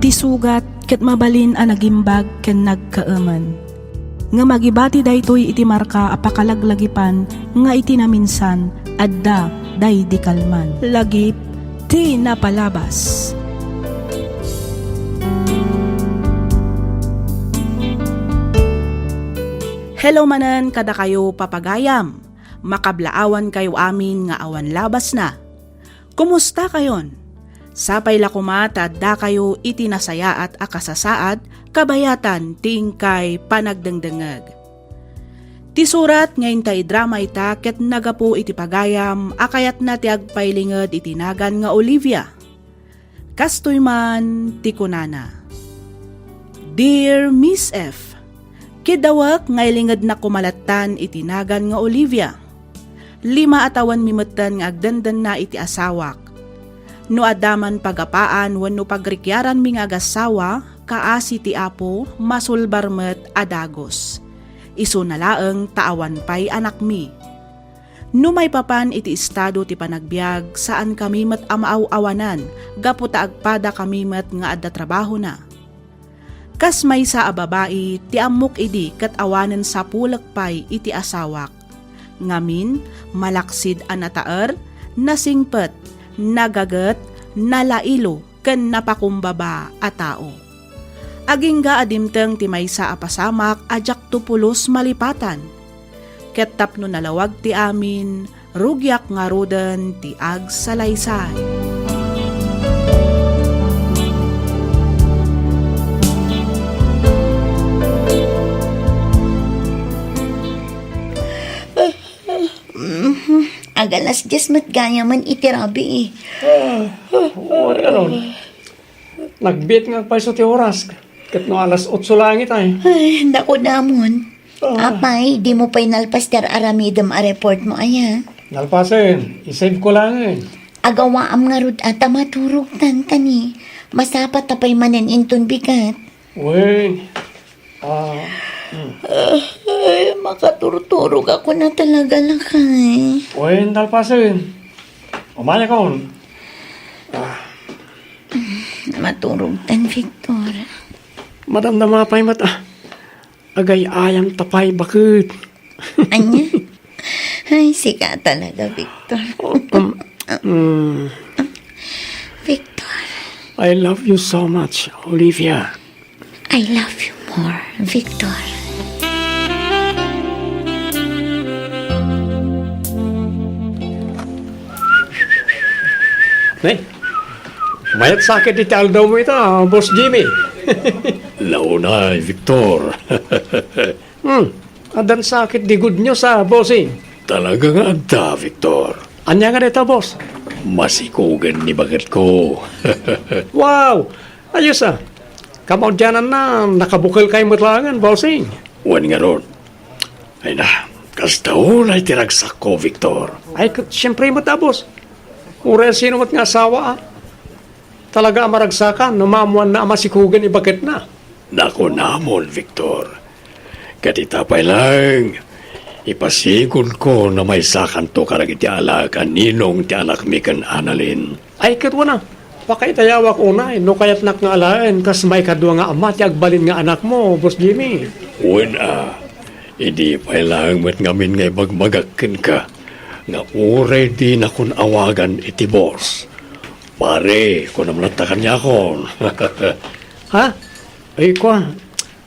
Ti sugat ket mabalin a nagimbag ken nagkaaman. Nga magibati daytoy iti marka apakalaglagipan nga iti naminsan adda day di kalman. Lagip ti napalabas. Hello manan kada kayo papagayam. Makablaawan kayo amin nga awan labas na. Kumusta kayon? Sapay lakumata da kayo itinasaya at akasasaad kabayatan tingkay panagdengdengeg. Ti surat ngayon tay drama ita ket nagapo iti pagayam akayat na ti agpailinged itinagan nga Olivia. Kastoy man ti kunana. Dear Miss F, kidawak ngaylinged na kumalatan itinagan nga Olivia. 5 atawan mimetan nga agdandan na iti asawak. No adaman pagapaan wenno pagrikyaran mi nga agasawa kaasi ti apo masulbar met adagos. Isu na laeng taawan pay anak mi. No may papan iti estado ti panagbiag saan kami met amaaw-awanan gapu ta agpada kami met nga adda trabaho na. Kas may sa ababai ti amok idi ket awanen sa pulek pay iti asawak. Ngamin malaksid anataer nasingpet nagaget, nalailo, ken napakumbaba a tao. Agingga adimteng ti maysa a pasamak ajak tupulos malipatan. Ket tapno nalawag ti amin, rugyak nga roden ti ag salaysay. Agalas jas mat gaya man itirabi Ano? Nagbit nga pa ti oras. Kat no alas 8 langit ay. Ay, dako damon. Apay, di mo pa'y nalpaster aramidam a report mo aya. Nalpasin, isave ko lang eh. Agawa am nga rud ata maturog tan kani. Masapat tapay manen inton bigat. Uy. Ay, makaturturog ako na talaga lakay. Uy, nalpasin. Umaya ka on. Maturog tan, Victor. Madam na mapay mata. Agay ayang tapay bakit. Anya? Ay, sika talaga, Victor. Victor. I love you so much, Olivia. I love you more, Victor. Nay, mayat sakit di taldaw mo ito, Boss Jimmy. Launa, Victor. Adan sakit di good news bossing. Talaga nga anta, Victor. Anya nga dito, boss? Masikugan ni bagat ko. Wow! Ayos Kamaudyanan na, nakabukal kayo matlangan, bossing. Wan nga ron. Ay na, kastaon ay tiragsak ko, Victor. Ay, siyempre boss. Ura sino mat nga asawa Talaga amaragsakan, numamuan na amasikugan ibagkat na. Nako namon, Victor. Katitapay lang. Ipasigon ko na may sakan to karag iti alakan ninong ti anak mi kan Annalyn. Ay, katwa na. Pakaitayawak unay, no kayat nak nga alaen, kas may kadwa nga ama ti agbalin nga anak mo, Boss Jimmy. Una, idi pay lang met ngamin nga ibagmagakin ka. Nga uray di na kun awagan iti boss. Pare, kung namlatakan niya ako. Ha? Ay,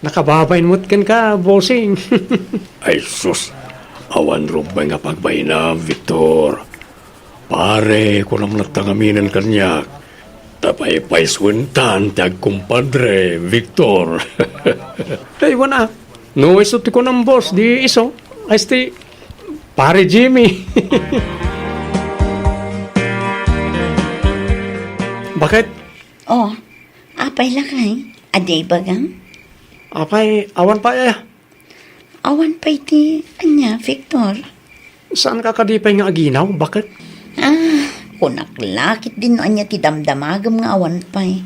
nakababain mo't ka, bossing. Ay, sus. Awan rumbay nga pagbahinam, Victor. Pare, kung namlatangaminan kanya. Tapay paiswintan, tag kumpadre, Victor. Ay, wana. No, isuti ko ng boss, di iso. Ay, sti, pare Jimmy. Bakit? Oh, apay lakay. Aday bagang? Apay, awan pa Awan pa iti, anya, Victor. Saan ka kadipay nga aginaw? Bakit? Kunaklakit din anya ti damdamagam nga awan pa'y.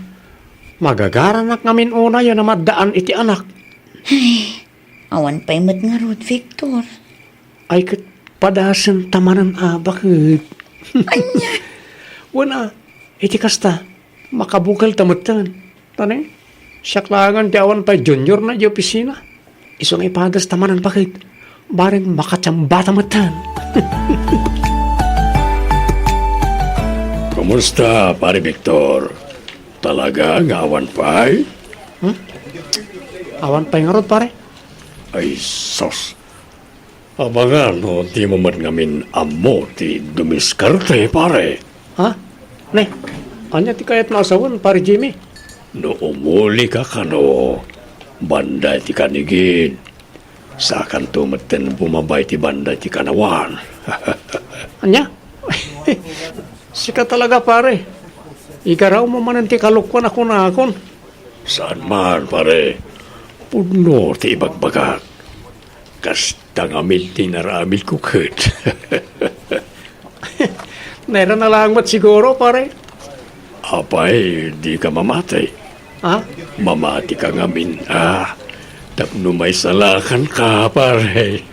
Magagaranak ngamin una yan na maddaan iti anak. Ay, awan pa'y mat nga rod, Victor. Ay, kat padasan tamanan bakit? Anya? Wana, iti kasta, makabukal tamatan. Tanay, siya klangan di awan pa junior na di opisina. Isong ipadas tamanan bakit? Bareng makatsambata matan. Kumusta, pare Victor? Talaga nga awan pa eh? Awan pa yung rod, pare. Ay, sos. Abangan, no, di mo man ngamin amo ti dumiskarte, pare. Ha? Ne, anya ti kayat na asawan, pare Jimmy. No umuli ka kano, banda ti kanigin. Sa kanto maten bumabay ti banda ti kanawan. Anya? Sika talaga, pare. Igaraw mo man ti kalukwan ako na akon. Saan man, pare? Puno ti ibagbagak. Kasta ngamil ti naramil kukit. Nera na lang mat siguro, pare. Apay, di ka mamatay. Ha? Mamati ka ngamin, tapno may salakan ka, pare.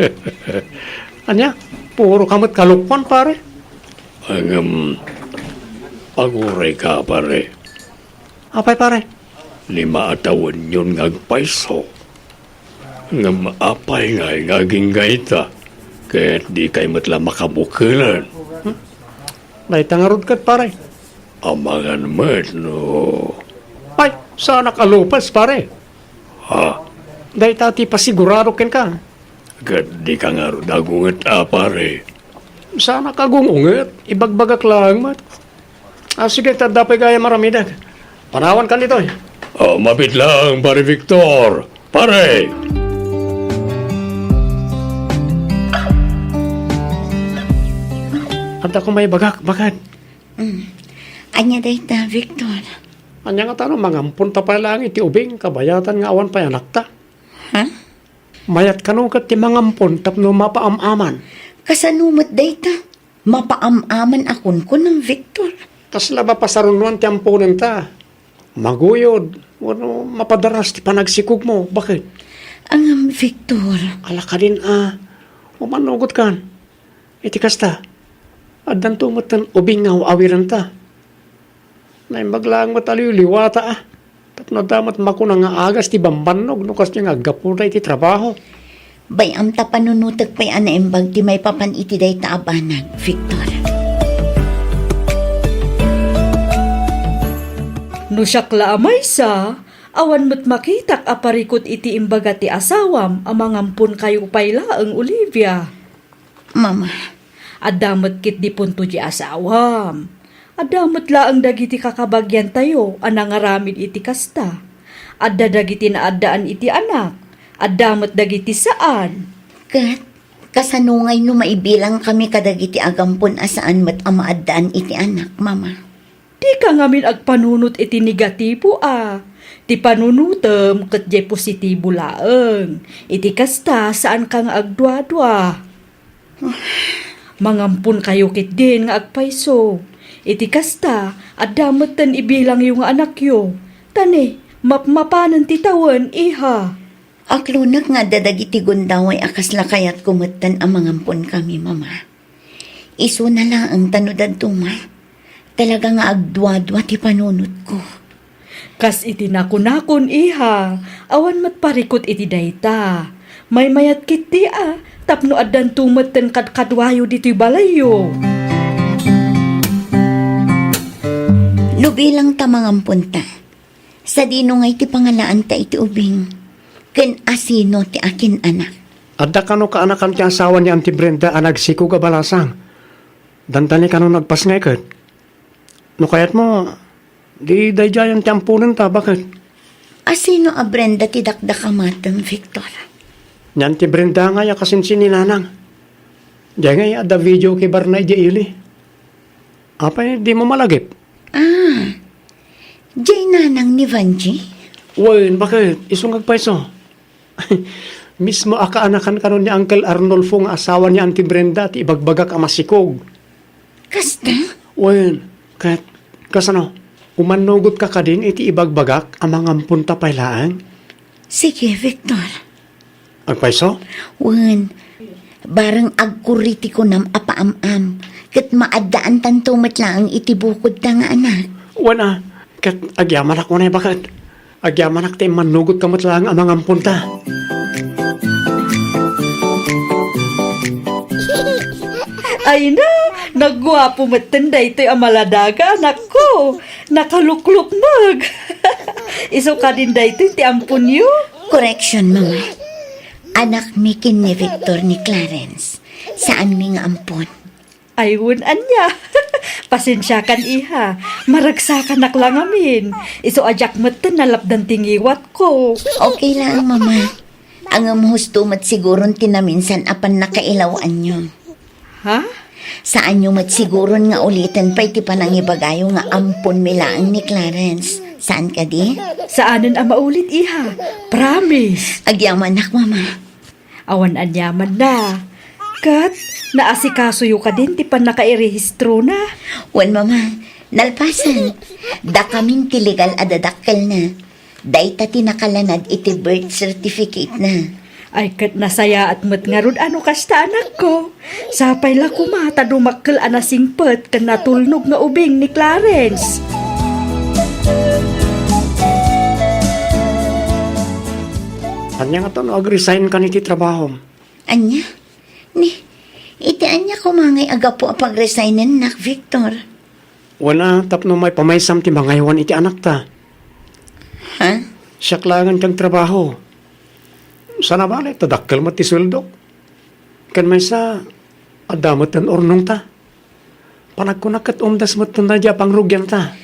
Anya? Puro kamot kalukwan, pare. Ang, paguray ka, pare. Apay, pare. 5 taon yun ngagpaiso. Nga maapay nga ngaging gaita. Kaya't di kay matla makabukilan. Naitangarod kat, pare. Amangan mat, no. Ay, sana kalupas, pare. Ha? Dahil tati pasigurado ken ka. Kat di ka nga ro dagungat, pare. Sana kagungunget. Ibagbagak lang, mat. Sige, tadapay gaya maramidag. Panawan ka nito, eh. Mapit lang, pare Victor. Pare! At ako may bagak, bakit? Anya dayta, Victor. Anya nga tanong, mangampun ta pa lang iti ubing, kabayatan nga awan pa anak ta. Ha? Mayat kanukat ti mangampun, tapno mapaamaman. Kasanumot dayta. Mapaamaman akon ko ng Victor. Tas laba pasarunuan ti ampunan ta. Maguyod, wano mapadaras ti panagsikog mo, bakit? Ang Victor. Ala ka din, umanugot kan. Iti kasta, adan tumutan ubing nga awiran ta. Naimbaglaang mataliw liwata tapno damat makuna nga agas ti bambanog no kas niya nga gapuray ti trabaho. Bayam ta panunutag pa'y anaimbag ti may papan iti dayta abanag, Victor. No siyakla amay sa, awan mo't makitak aparikot iti imbaga ti asawam, amangampun kayo payla ang Olivia. Mama, Adamot kit di punto di asawam. Adamot la ang dagiti kakabagyan tayo, anangaramid iti kasta. Adda dagiti na addaan iti anak. Adamot dagiti saan. kat, kasanungay no maibilang kami kadagiti agampon asaan mat amaadaan iti anak, Mama. Di ka ngamin agpanunot iti negatibo Ti panunutem ket di positibo laeng. Iti kasta saan kang agdwa-dwa. Mangampun kayo kit din nga agpaiso. Iti kasta at damutan ibilang yung anak yo. Tani, mapmapanan ti tawen iha. Aklunak nga dadagiti gundaway akas lakayat kumutan ang mangampon kami, Mama. Iso na lang ang tanudad tuma. Talaga nga agdwa-dwa ti panunot ko. Kas iti nakunakon iha, awan matparikot iti dayta. May mayat kiti tapno addan tumeten kadwayo dito'y balayo. No bilang tamangampon ta, sa dino nga iti pangalaan ta iti ubing, ken asino ti akin anak. Adda kano ka anakan ti asawa ni Auntie Brenda anagsiko ka balasang. Dantani kano nagpasngeket. No kayat mo, di dayjayan ti ampunan ta, bakit? Asino a Brenda ti dakdakamatang, Victor? Ni Auntie Brenda nga ya kasinsin ni nanang. Diyan nga ya, ada video kay Barnay di ili. Apay, di mo malagip. Jay nanang ni Vanji? Wen, bakit? Isong agpaiso. Mismo aka-anakan kanon ni Uncle Arnolfo nga asawa ni Auntie Brenda ti ibagbagak amasikog. Kasta? Wen, kat, kasano? Umanugot ka din iti ibagbagak amang ampunta pailaan. Sige, Victor. Agpaiso? Wen, barang agkuriti ko nam apaam-am. Kat maadaan tantumat lang iti bukod ta nga anak. Wen kat agyaman ako na bakit? Agyaman ak tayo manugot kamot lang ang mga ampunta. Ay na, nagwapo matanda ito'y amaladaga, anak ko. Nakalukluk mag. Iso ka din da ito, ti ampun yu. Correction, Mama. Anak mi kin ni Victor ni Clarence. Saan mi nga ampon? Ayun, anya. Pasensya kan iha. Maragsakan nak lang amin. Iso ajak matan nalapdan tingiwat ko. Okay lang, Mama. Ang husto mat siguron tinaminsan apan nakailawan nyo. Ha? Saan nyo mat siguron nga ulitin pa iti panangibagayo nga ampon milaang ni Clarence. Saan ka di? Saanan ang maulit iha? Promise. Agyaman nak, Mama. Awan anyaman na. Kat, naasikaso yu ka din ti pan nakairehistro na. Wan, Mama. Nalpasan. Da kaming tiligal adadakkel na. Dayta tinakalanad iti birth certificate na. Ay kat nasaya at matngarod ano kasta anak ko. Sapay la kumata dumakkel anasingpet kan natulnog nga ubing ni Clarence. Anya nga to, no, ag-resign ka niti trabaho. Anya? Iti anya ko mangay aga po pag-resignin nak, Victor. Wala, tapno may pamaysam ti mangaywan iti anak ta. Ha? Siyaklangan kang trabaho. Sana bali, tadakkel mo ti sweldo. Kan may sa adamot ang ornong ta. Panagkunakat umdas mo tunadya pang rugyan ta.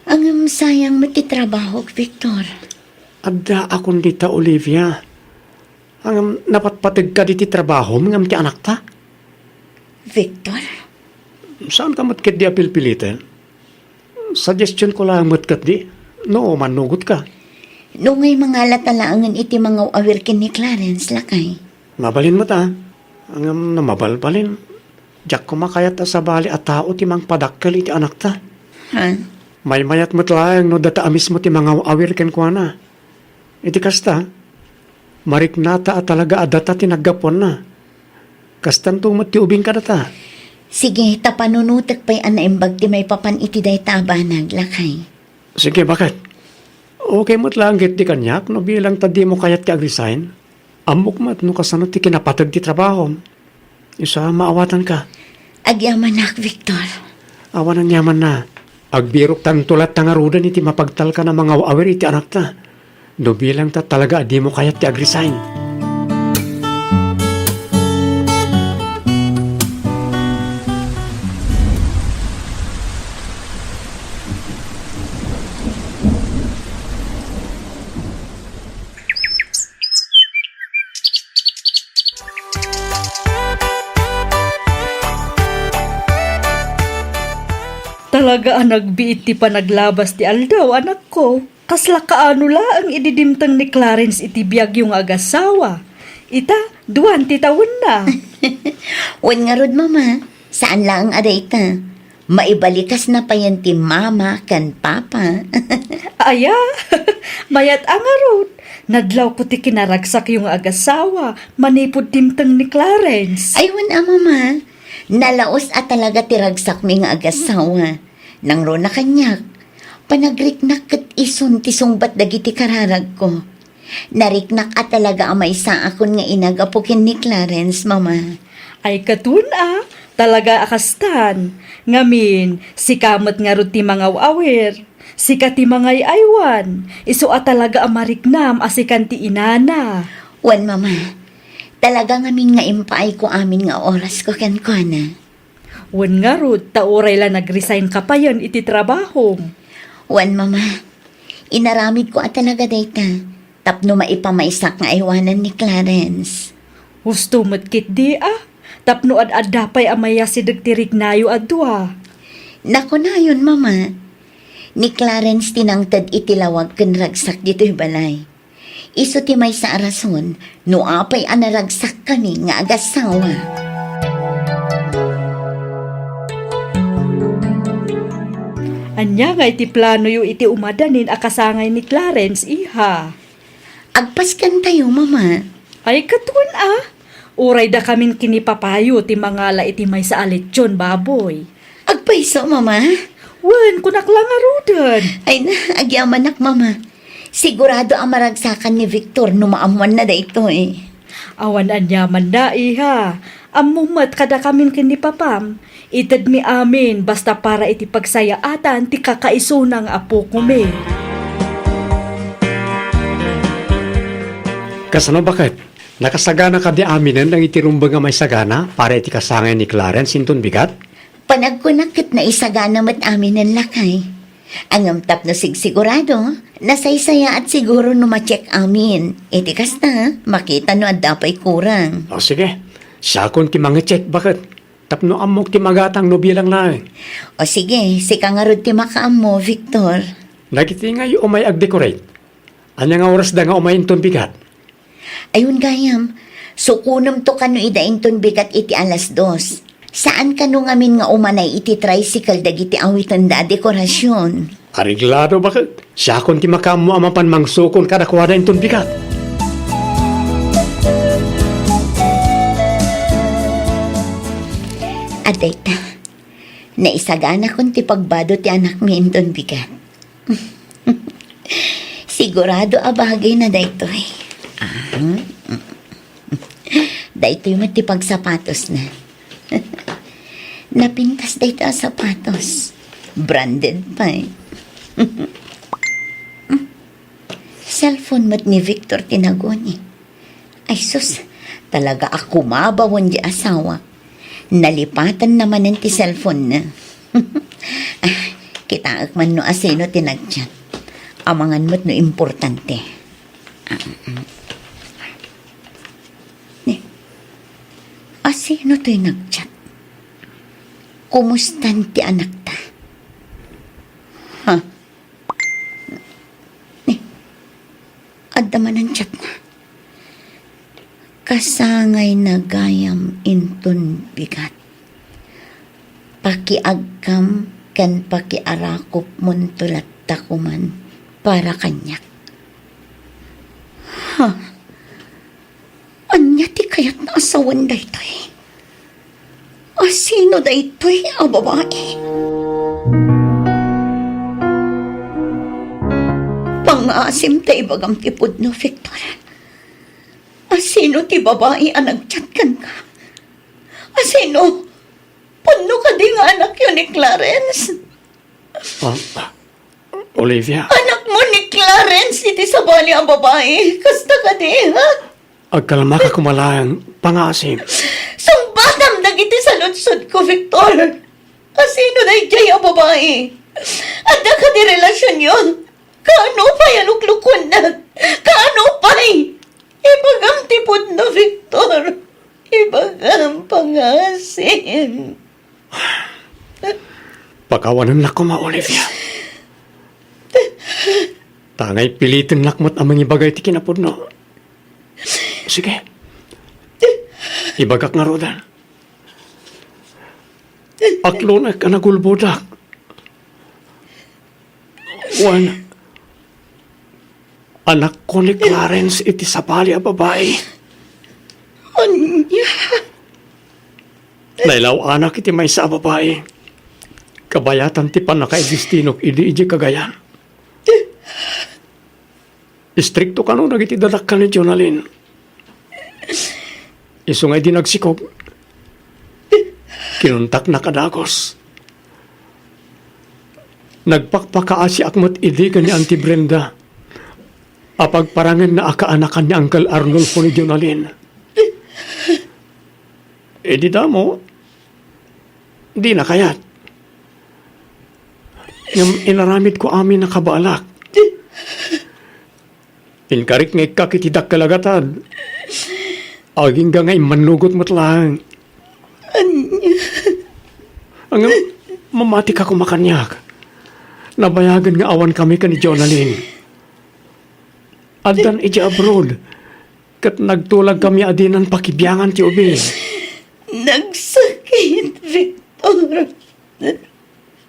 Ang sayang matitrabaho, Victor. Adda akong dita, Olivia. Ang napatpatid ka diti trabaho, ngam ti anak ta. Victor? Saan ka matkit di apilpilitin? Suggestion ko lang matkat di. No, manugot ka. Noong ngay mga latalaangan iti mga awirkin ni Clarence, lakay. Mabalin mo ta. Ang namabalbalin. Diyak kumakayat ta sa bali at tao ti mang padakkel iti anak ta. Ha? May mayat mo lang no data amis mo ti mga awirkin ko na. Iti kasta, mariknata at talaga adata tinagapon na. Kastan tumot ti ubing ka data. Sige, tapanunutak pa'y anaimbag ti may papan iti day tabanag, lakay. Sige, bakit? Okay mo't lang git di kanyak, no bilang tadi mo kayat ti ag-resign. Amok mat no kasano ti kinapatag ti trabaho. Isa maawatan ka. Agyaman nak, Victor. Awan ang yaman na. Agbirok tan tulat tangarudan iti mapagtal ka na mga awir iti anak ta. No bilang ta talaga di mo kayat ti ag-resign. Talaga ang nagbiit ti panaglabas ti aldaw, anak ko. Kasla kaano la ang ididimtang ni Clarence iti biyag yung agasawa. Ita, 20 taon na. Wan nga rod, Mama. Saan lang ang adayta? Maibalikas na pa yan ti Mama kan Papa. Aya, mayat ang arot. Nadlaw ko ti kinaragsak yung agasawa, manipod timtang ni Clarence. Aywan, Mama. Nalaos at talaga tiragsak mi nga agasawa. Nang ro na kanyak. Panagriknak kat ison ti sungbat dagiti kararag ko. Nariknak at talaga amay sa akon nga inagapukin ni Clarence, Mama. Ay katuna, talaga akastan. Ngamin, si kamat nga ro ti mga awir. Si ti mga aywan. Iso at talaga amariknam asikan ti inana. Wan, Mama. Talaga ngamin nga impaay ko amin nga oras ko kan ko na. Wan nga ro, tauray la nag-resign ka pa yan iti trabaho. Wan, Mama. Inaramid ko at talaga dayta. Tapno maipamaysak nga aywanan ni Clarence. Husto matkit di Tapno ad dapay amaya si dagtirik nayo adwa. Naku na yun, Mama. Ni Clarence tinangtad itilawag kan ragsak dito'y balay. Iso ti may sa arason, no apay anaragsak kami nga agasawa. Anya nga iti plano yu iti umadanin akasangay ni Clarence, iha. Agpaskan tayo, Mama. Ay katun Uray da kamin kinipapayo ti mangala iti may sa alitsyon, baboy. Agpaiso, Mama. Wen, kunak lang arudan. Ay na, agyaman nak, Mama. Sigurado ang maragsakan ni Victor numaamuan na dayto eh. Awan anyaman na iha. Amumat kada kamin kini papam. Itad mi amin basta para iti pagsayaatan ti kakaisunang apo kumi. Kasano bakit? Nakasagana ka di aminin ng itirumba nga may sagana para iti kasangay ni Clarence inton bigat? Panagkunakit na isagana mat amin ng lakay. Ang amtap na sigurado, nasaysaya at siguro no ma-check amin. Iti kasta, makita no at dapay kurang. O sige, siya kung ti mga check bakit? Tapno amok ti magatang no bilang na eh. O sige, si kangarod ti makaam mo, Victor. Nakiti nga yung umay ag-decorate. Anya nga oras da nga umay inton bigat? Ayun gayam, sukunam to kano idaing ton bigat iti alas 2. Saan kano ngamin nga umanay iti tricycle dagiti awitan da dekorasyon? Ariglado bakit? Siya kung ti makamo amapan mangsukon kada kwada inton bigat. Adayta, naisagana kong ti pagbado ti anak mi inton bigat. Sigurado abagay na daytoy. Daytoy mo ti pagsapatos na. Napintas dayto ang sapatos. Branded pa eh. Cellphone mo't ni Victor tinagoni. Ay sus, talaga ako mabawon di asawa. Nalipatan naman ng ti cellphone na. Kitaak man no asino tinagchat. Amangan mo't no importante. Asino to'y nagchat? Kumustan ti anak ta? Ha? Adda man ang chat na. Kasangay na gayam inton bigat. Pakiagkam kan pakiarakop mon tulat takuman para kanyak. Ha? Anya ti kayat na asawan daytoy? Asino daytoy a babae? Pangasim tay bagam ti pudno, Victor. Asino ti babae ang nagchat kan ka? Asino? Pudno ka di nga anak yun ni Clarence? Olivia, Anak mo ni Clarence, iti sabali ang babae. Kasta ka di, ha? agkalama ka kumalayang pangasim. Sumbatam dagiti sa lutsod ko, Victor. Asino na ijay ang babae? At ka di relasyon yun. Kaano pa yan uklukon na? Kaano pa'y? Ibagam tipod na, Victor. Ibagam pangasin. Pagkawanan na ko ma, Olivia. Tangay pilitin lakmat ang mga bagay ti kinapudno. Sige. Ibagak nga rodan. Aklo na ka nagulbodak. Wan. Anak ko ni Clarence iti sapali a babae. Anya? Nailaw anak iti may sa babae. Kabayatan ti panakaexistinok idi kagayan. Istrikto ka nung nagiti dadak ka ni Jonalyn. Isungay din nagsikog. Kinuntak na kadagos. Nagpakpakaasi akmat idi ka ni Auntie Brenda. Apagparangan na akaanakan ni Uncle Arnulfo ni Jonalyn. Di damo. Di na kayat. Yung inaramid ko amin na kabalak. Inkarik ngay kakitidak kalagatad. Aging ngay manugot mo't lang. Ang mamati ka kumakanyak. Nabayagan nga awan kami ka ni Jonalyn. Adan iji abroad. Kat nagtulag kami adinan pakibiyangan ti ubi. Nagsakit, Victor.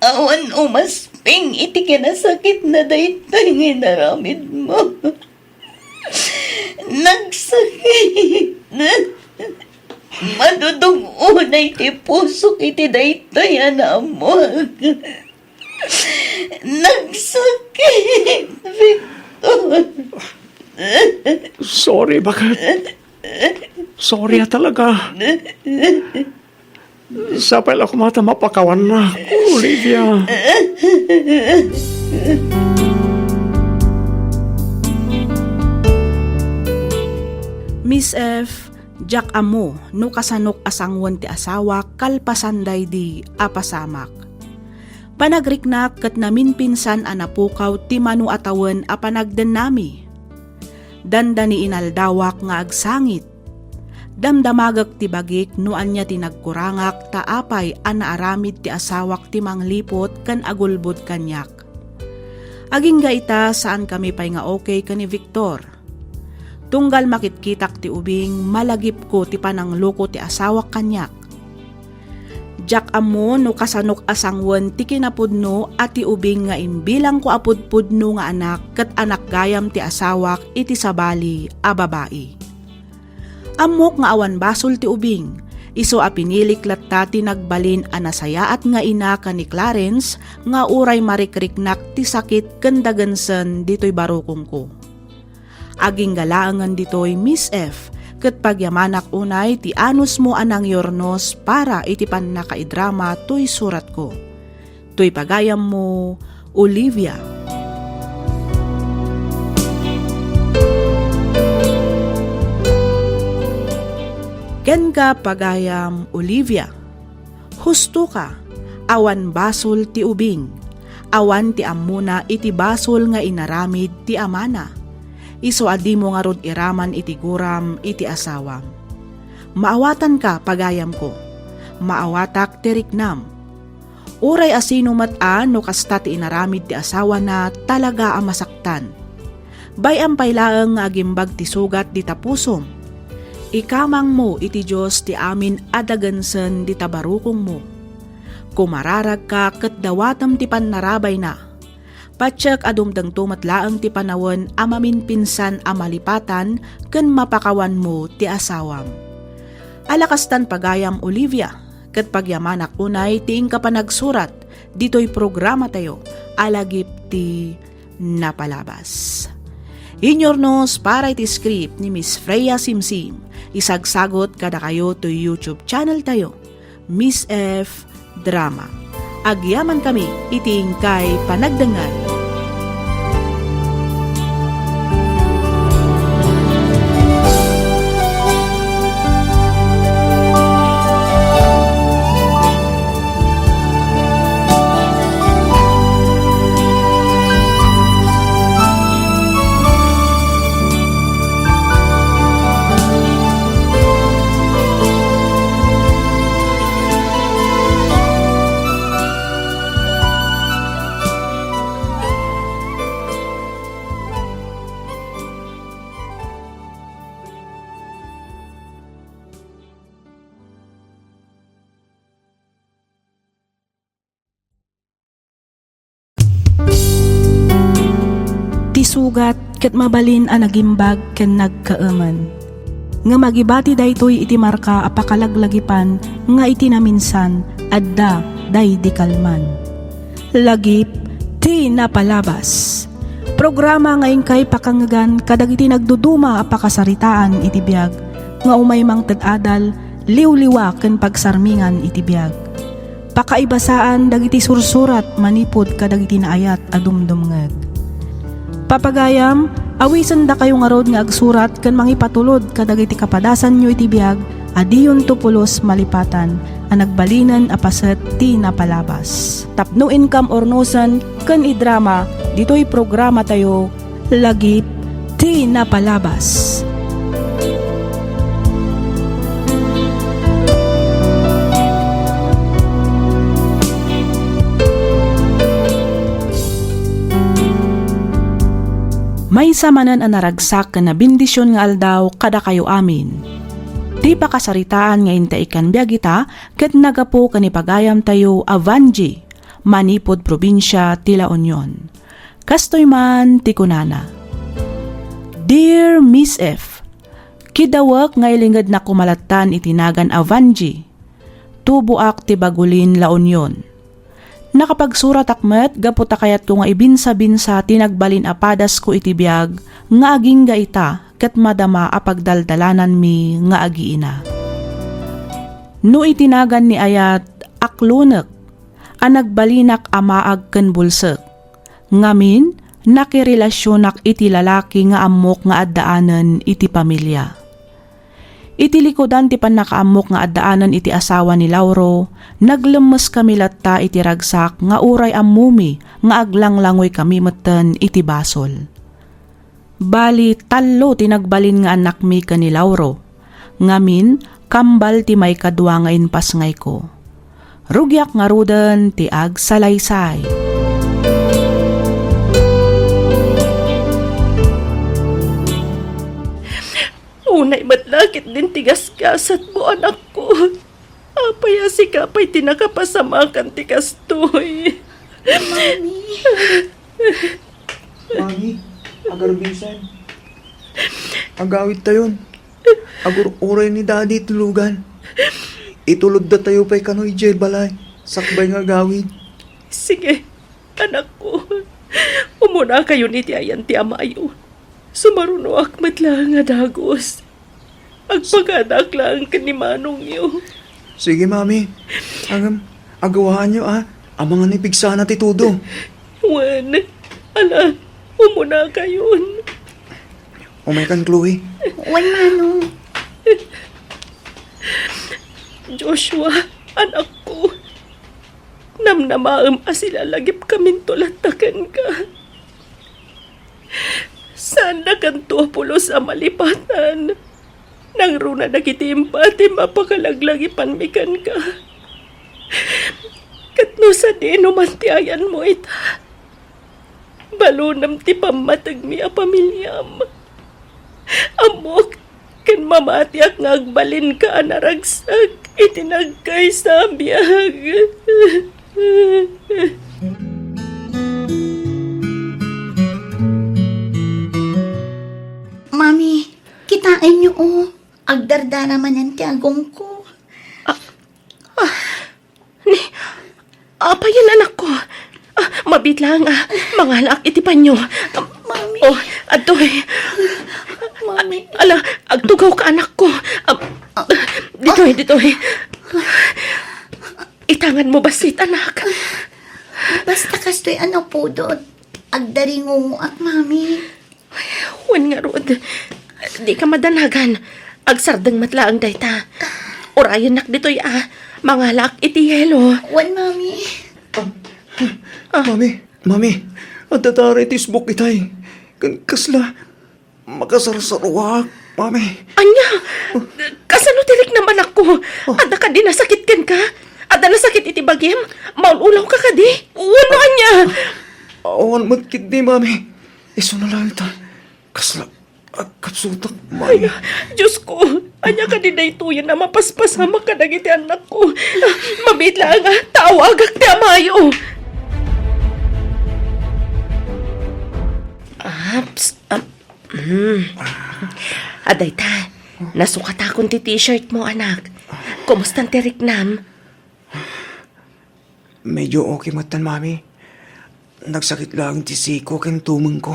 Awan umasping iti kinasakit na daytay nginaramid mo. Nagsakit. Madudugunay ti puso iti daytay anamog. Nagsakit, Victor. Sorry, bakit? Sorry talaga. Sapay lang kumata mapakawan na, Olivia. Miss F, Jack amo, no kasanok asangwan ti asawa, kalpasanday di apasamak. Panagriknak kat namin pinsan anapukaw ti manu atawan a panagden nami. Dandani inaldawak nga agsangit. Damdamagak ti bagik no anya tinagkurangak taapay anaaramid ti asawak ti manglipot kan agulbod kanyak. Aging gaita saan kami pay nga okay ka ni Victor. Tunggal makitkitak ti ubing malagip ko ti panangloko ti asawak kanyak. Jack amo no kasanok asangwan ti kinapudno at ti ubing nga imbilang ko apudpudno nga anak kat anak gayam ti asawak iti sabali a babae. Amok nga awan basol ti ubing, iso a pinilik latta ti nagbalin a nasayaat nga ina ka ni Clarence nga uray marikriknak ti sakit kandagansen dito'y barukong ko. Aging galaangan dito'y Miss F, ket pagyamanak unay ti anus mo anang yornos para iti pan nakaidrama tuy surat ko. Tuy pagayam mo, Olivia. Ken ka pagayam, Olivia. Husto ka, awan basol ti ubing, awan ti ammuna iti basol nga inaramid ti amana. Iso adi mo nga rod iraman iti guram iti asawam. Maawatan ka pagayam ko, maawatak ti riknam. Uray asino mataan no kasta ti inaramid ti asawa na talaga ang masaktan. Bayam pailaang nga agimbag ti sugat di tapusom. Ikamang mo iti Diyos ti amin adagansen di tabarukong mo. Kumararag ka ket dawatam ti pannarabay na. Patsak adumdang tumatlaang ti panawan amamin pinsan amalipatan ken mapakawan mo ti asawam. Alakastan pagayam, Olivia, ket pagyamanak unay tiing ka panagsurat dito'y programa tayo alagip ti napalabas. Inyornos para iti script ni Miss Freya Simsim, isagsagot kada kayo to YouTube channel tayo, Miss F Drama. Agyaman kami iting kay panagdangan. Sugat ket mabalin a nagimbag ken nagkaaman. Nga magibati daytoy iti marka apakalaglagipan nga iti naminsan adda day di kalman. Lagip ti napalabas. Programa ngayon kay pakangagan kadagiti nagduduma apakasaritaan iti biag nga umay mang tad-adal liwliwa ken pagsarmingan iti biag. Pakaibasaan dagiti sursurat manipod kadagiti naayat adumdumngeg. Papagayam, awisan da kayo nga rod nga agsurat ken mangipatulod kadagiti kapadasan nyo iti biag adiyon tupulos malipatan a nagbalinan a paset ti napalabas. Tapno income ornosan ken idrama dito'y programa tayo lagip ti napalabas. May samanan ang naragsak na bindisyon nga aldaw kada kayo amin. Di pa kasaritaan nga inta ikan biyagita ket nagapo kanipagayam tayo Avanji, Manipod Probinsya, Tila Union. Kastoy man ti kunana. Dear Miss F, kidawak nga ilingad na kumalatan itinagan Avanji. Tubuak ti Bagulin, La Union. Nakapagsurat akmet, gaputa kayat ko nga ibinsa-binsa tinagbalin apadas ko itibiyag, nga aging ga ita, ket madama apagdaldalanan mi nga agiina. No itinagan ni ayat, aklunek, anagbalinak amaag ken bulsek. Ngamin, nakirelasyonak iti lalaki nga amok nga addaanan iti pamilya. Iti likodan ti panakaamok nga addaanan iti asawa ni Lauro, naglemes kami latta iti ragsak nga uray ammumi nga aglanglangoy kami metten iti basol. Bali tallo tinagbalin nga anak mi ken ni Lauro. Ngamin, kambal ti may kadwa nga inpas ngay ko. Rugyak nga ruden ti ag salaysay. Unay matlakit din tigas-kasat mo, anak ko. Apay asikapay tinakapasamakan tigas to'y. Mami, agar bisan. Agawit tayon. Agur oray ni daddy tulugan. Itulod da tayo pa'y kanoy jay balay. Sakbay nga gawid. Sige, anak ko. Umuna kayo ni tiayan ti amayo. Sumaruno akmat lang nga dagos. Agpagadak lang kanimanong niyo. Sige, mami. Agawaan nyo, ang mga nipig sana titudo. Juan, ala, umuna kayon. Umay kan, Chloe. Wan manong. Joshua, anak ko. Namnamaam asila lagip kaming tulatakan ka. Saan na kanto pulo sa malipatan? Nang runa nagitimpa ti mapakalaglagipan mikan ka. Katno sa dino mantiayan mo ita. Balunam ti pamatag mi a pamilyam. Amok, kan mamatiak nga agbalin ka anaragsak, itinagkay sa biyag. Mami, kitain niyo agdardara man ang tiagong ko. Apa yan, anak ko? Mabit lang, mangalak iti panyo. Mami. Oh, adoy. Mami. Ala, agtugaw ka, anak ko. Ditoy. Itangan mo basit, anak. Basta kastoy ano po doon. Agdaringo at mami. Wan nga, Rod. Di ka madanagan. Agsardang matlaang dayta. Orayan nak ditoy, mangalak iti yelo. Wan mami. Mami, at tatari tisbok itay. Kasla, makasarsaruak, mami. Anya, kasano tirik naman ako? Ada ka di nasakit ka? Ada nasakit iti bagim? Maululaw ka di? Uno, anya? Awan matkit di, mami. Iso na lang ita. Kasla, kapsutak, mami. Diyos ko, anya ka di daytoyan na mapaspasama ka na iti anak ko. Mabit lang, tawagak ti amayo. Aday ta, nasukat akong ti t-shirt mo, anak. Kumusta ti riknam? Medyo okay matan, mami. Nagsakit lang ti siko ken tumeng ko.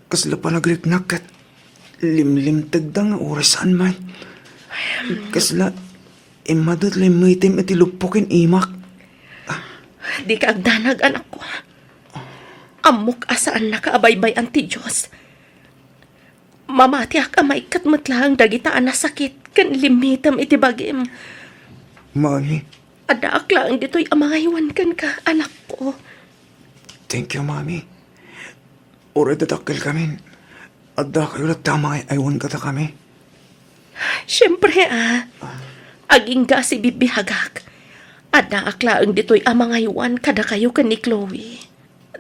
Kasla pa nagriknak at limlim tagdang nga orasan man. Kasla, imadot limitim iti lupukin imak. Di ka agdanag, anak ko. Amok asaan na kaabaybay ang ti Diyos. Mamati ka maikat matlang dagitaan na sakit kan limitam iti bagim. Mami, Adaak lang dito'y amangaywan kan ka, anak ko. thank you, mami. Oray dadakil kami. Adda kayo na tama aywan kata kami. Siyempre, aging ka si bibihagak. Adaak lang dito'y amangaywan kada kayo kan ni Chloe.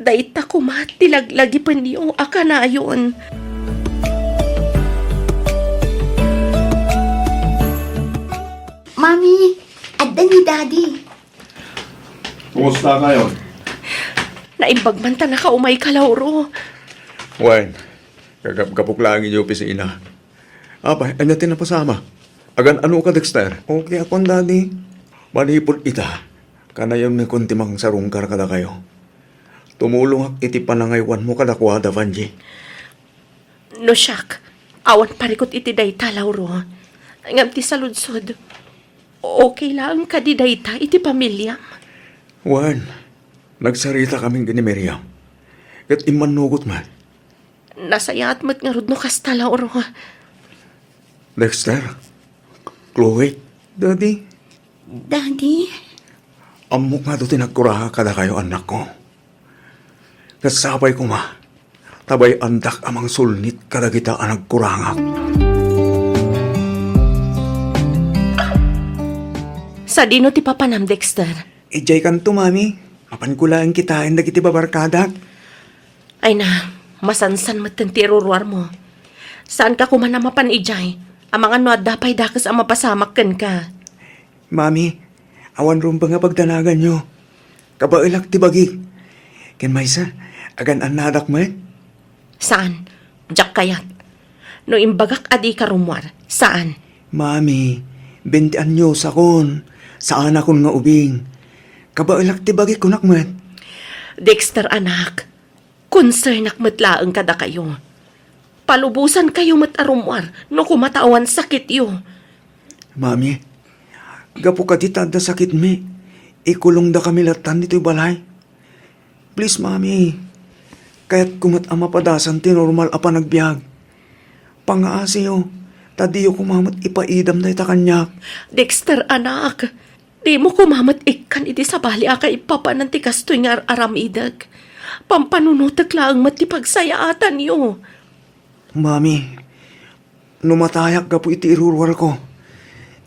Daita kumat, tilaglagi pa niyo akanayon. Mami, adda ni daddy. Kumusta kayo? Naimbag man ta na kaumay ka, Lauro. Wine, kagapkapok lang yung opisina. Abay, anyatin na pasama. Agan ano ka, Dexter? Okay akong daddy. Manipod ita. Kanayon may kuntimang sarungkar kada kayo. Tumulong ak iti panangaywan mo kada kwada, Vanji. No siyak, awan parikot iti dayta, Lauro. Ngam ti saludsod. Okay lang ka di dayta iti pamilya. Wan, nagsarita kaming gini Miriam. Kat imanugot man. Nasayat mo't nga rod no kasta, Lauro. Dexter, Chloe, Daddy, Daddy, amok nga to tinagkuraha kada kayo anak ko. Kasabay ko ma, tabay andak amang sulnit kada kita ang nagkurangak. Sa dino ti papanam, Dexter. Ijay kanto, Mami. Mapan ko lang kitain na kiti babarkadak. Ay na, masansan mo't ti ruruar mo. Saan ka kumanamapan, Ijay? Ang mga no dapay dakas ang mapasamak kan ka. Mami, awan rin ba nga pagdanagan nyo? Kabailak ti bagi. Ken maysa, agan anadak man. Saan? Diyak kayat. No imbagak adi ka rumwar. Saan? Mami, 20 anyos akon. Saan akon nga ubing. Kabailak ti bagi kunak man. Dexter, anak. Konsernak matlaang kada kayo. Palubusan kayo matarumwar no kumatawan sakit yo. Mami, gapo ka ti tanda sakit mi. Ikulong da kami latan dito'y balay. Please, Mami. Kaya't kumat ama padasan ti normal apa nagbiag. Pangaasi yo, tadi yo kumamat ipaidam na ita kanyak. Dexter, anak. Di mo kumamat ikan iti sa bali aka ipapanan ti kastoy nga aramidag. Pampanunutak lang mati pagsayaatan yo. Mami, numatayak ka po iti irurwar ko.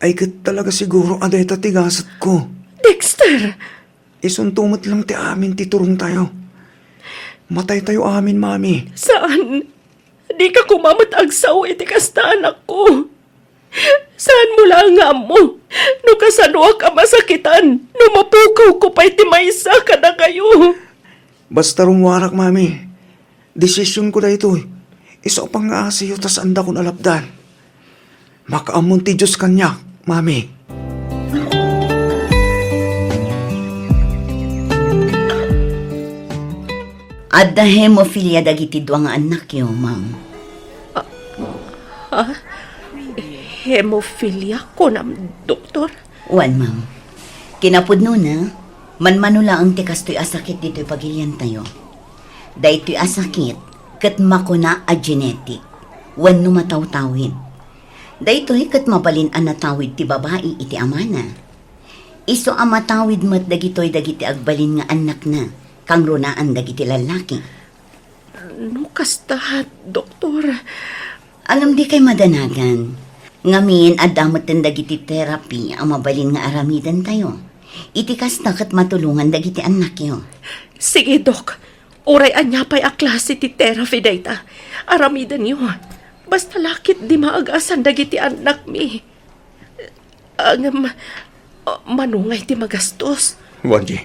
Ay kat talaga siguro aday tatigasat ko. Dexter! Isuntumot lang ti amin ti turong tayo. Matay tayo amin, Mami. Saan? Di ka kumamat agsaw iti kasta anak ko. Saan mo lang nga mo? No kasanwa ka masakitan. No mapukaw ko pa iti maysa ka na kayo. Basta rumwarak, Mami. Desisyon ko na ito. Iso pang asiyo tas anda ko nalapdan. Makaamon ti Diyos kanya, Mami. adda hemophilia dagiti dua nga anak yo, ma'am. Hemophilia ko na, doktor? Wan, ma'am. Kinapudno na, manmanula ang tikastoy asakit dito'y pagilian tayo. Dahito'y asakit, kat makuna a genetic, wan numatawtawin. Dahito'y kat mabalin ang natawid ti babae iti amana. Iso ang matawid mat dagito'y dagiti agbalin nga anak na, kang runaan dagiti lalaki. No, kasta, doktor. Alam di kay madanagan, ngamin adamot den dagiti therapy ang mabalin nga aramidan tayo. Iti kasta kat matulungan dagiti anak yo. Sige, dok. Uray anya pa'y a klase ti therapy dayta. Aramidan niyo. Basta lakit di maagasan dagiti anak mi. Manungay ti magastos. Wanji,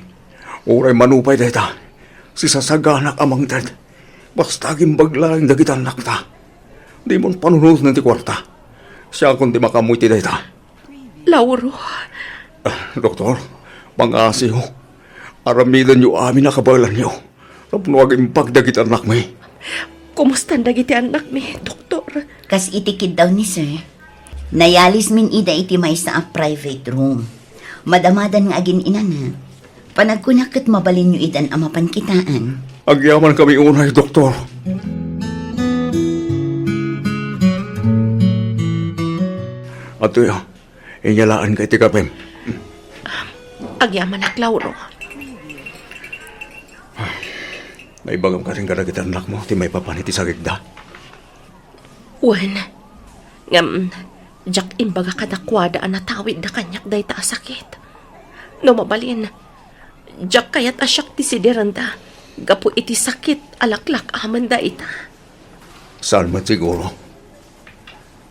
uray manupay deta. Si sasaganak amang dad. Basta gimbaglaing dagitan nakta. Di mon panunod ng ti kwarta. Siya kundi makamuy ti deta. Lauro. Doktor, pang-asiyo. Aramidan niyo amin nakabalan niyo. Tapno aging pagdagit anak may. Kumusta dagiti anak mi, doktor? Kas itikid daw ni sir. Nayalis min ida iti may sa a private room. Madamadan nga agin inana. Panagkunakat mabalin nyo idan ang mapankitaan. Agyaman kami unay, doktor. Ato yo, inyalaan kay ti kapem. Agyaman ak, Lauro. Naibagam ka rin kadagit anak mo, ti may papaniti sa gigda. Wen, jak imbaga kadakwada ang natawid na kanyak day ta sakit. No mabalin, jak kayat asyak ti sideranda, gapu iti sakit alaklak aman da ita. Saan mo siguro?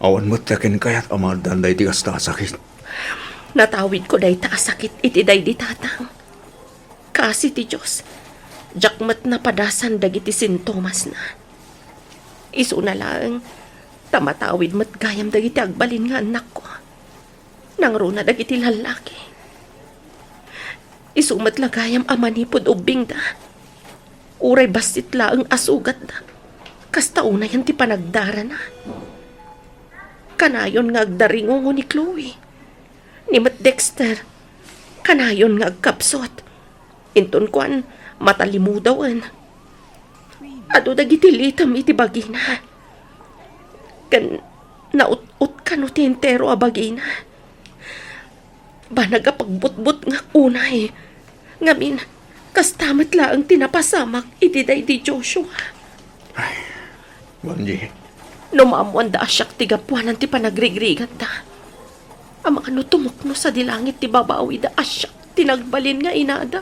Awan mo't takin kayat amadan day ti kasta sakit. Natawid ko day ta sakit iti day di tatang. Kasi ti Diyos, jak mat napadasan dagiti sintomas na. Isu na lang, tamatawid mat gayam dagiti agbalin nga anak ko. Nangruna dagiti lalaki. Isumat lagayam amanipod ubing da. Uray basit la ang asugat da. Kasta una yan ti panagdara na. Kanayon nga agdaringongo ni Chloe. Ni Matt Dexter. Kanayon nga agkapsot. Inton kuan matalimudawan. Ado dagitilitam iti bagina. Kan naut-ut ka no ti entero a bagina. Ba nagapagbutbut nga unay. Ngamin, kastamat la ang tinapasamak iti day di Joshua. Banji, Numamuan da asyak ti gapuanan ti panagrigrigat da. Ang mga nutumukno sa dilangit ti babawi da asyak tinagbalin nga inada.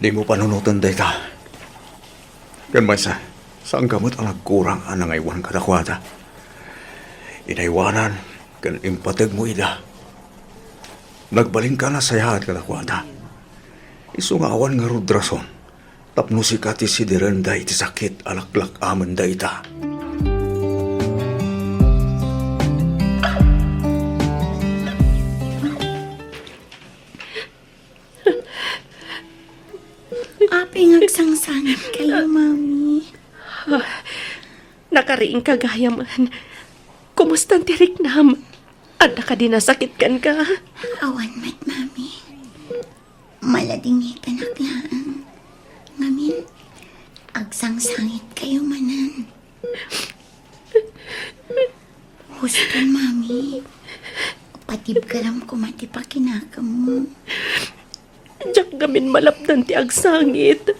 di mo panunutan dayta. Kan maysa, saan gamot ang nagkurang ang nangaywan kadakwata? Inaywanan, kan impatag mo ida. Nagbaling ka na sayahat kadakwata. Isungawan nga rudrason. Tapno si kati si direnda iti sakit alaklak aman da ita. Aping agsangsangit kayo, Mami. Nakariing kagaya man. Kumusta ang tirik nam? Ada ka din nasakit kan ka? Awan mat, Mami. Maladingitan aklaan. Ngamin, agsangsangit kayo manan. Huston, Mami. Patib karam kumati pa kinakam mo. Diyak gamin malapdan ti agsangit.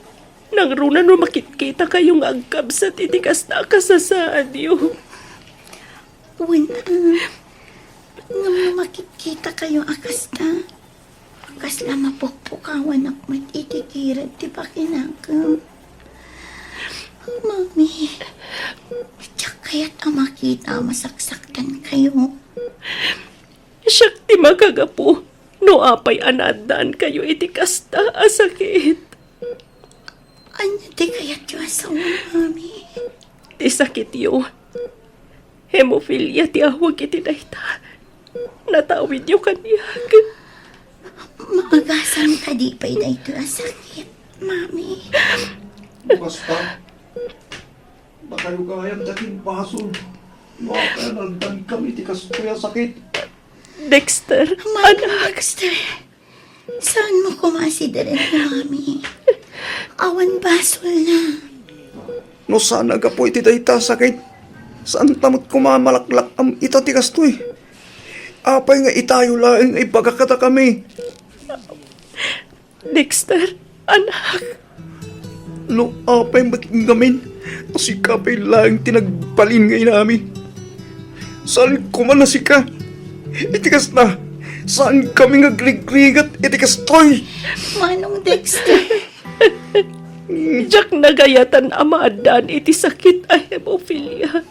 Nang runa no makitkita kayong agkabsat itikas na kasasaan yo. Wala. Ngam makikita kayo akasta. Akasla mapukpukawan akmat itikirat ti pakinakam. Mami, tiyak kaya't amakita masaksaktan kayo. Siyak ti magagapo. No apay anadaan kayo itikasta asakit. Anya di kaya't yung asawa, Mami. Ti sakit yo. Hemophilia ti awag iti dayta. Natawid yo kaniyag. Maagasan ka di pa'y na ito sakit, Mami. Basta, baka yung kayang dating basol. Baka nagdan kami tikas kuya sakit. Dexter, Manong Dexter, saan mo kumasidaran ni Mami? Awan basol na. No sana ka po iti dayta sakit. Saan tamot kumamalaklak am ita tikas to eh. Apay nga itayo laing ay bagakata kami. Dexter, anak. No apay matgamin. Pasikapay laing tinagbalin ngay namin. Saan kuman na sika? Itikas na. Saan kami ngagligrigat itikas toy? Manong Dexter, Diyak nagayatan amadaan iti sakit a hemophilia.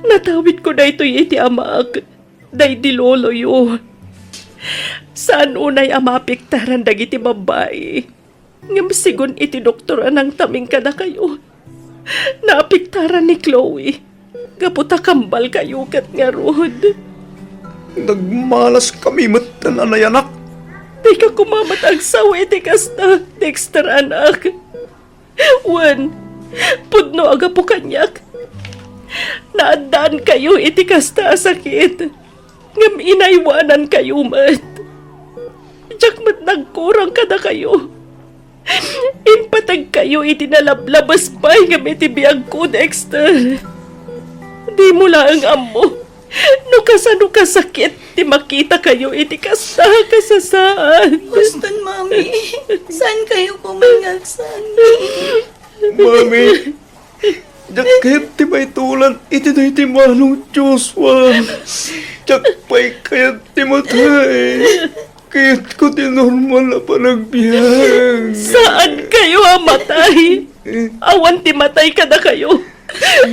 Natawid ko na ito'y iti amaak. Day di lolo yo. Saan unay amapiktaran dagiti babae? Ngam sigun iti doktora ng taming kada kayo. Naapiktaran ni Chloe. Gaputa kambal kayo kat nga rod. Nagmalas kami matan anay anak. Di ka kumamat ang sawi iti kasta, Dexter anak. Wan, pudno aga po kanyak. Naandaan kayo iti kasta sakit. Ngam inaywanan kayo mat. Diyak mat nagkurang kada kayo. Impatag kayo iti nalablabas pa ngam iti biyag ko, Dexter. Di mo lang ang amo. No kasano kasakit, di makita kayo iti kasta kasasaan. Huston, Mami. Saan kayo kumangagsan? Mami, jakit ti may tulan iti na iti manong Joshua. Jakpay kayat ti matay. Kayat ko ti normal na panagbihan. Saan kayo amatay? Awan ti matay kada kayo.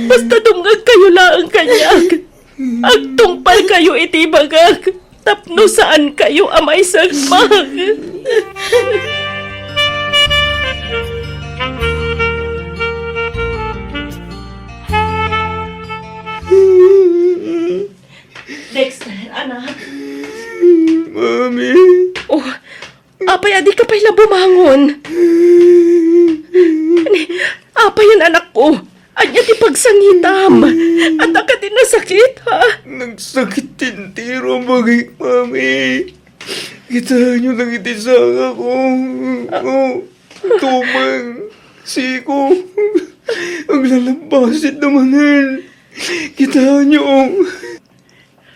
Basta dumngag kayo lang kanyag. Agtungpal kayo iti bagag. Tapno saan kayo amay sagmag. Dexter, anak. Mami. Oh, apay Apayan anak ko. Anya ti pagsangitam. At ka din nasakit, ha? Nagsakit tintiro bagay, mami. Kita nyo lang itisaka ko. Tumang. Siko. Ang lalabasit naman. Kita nyo.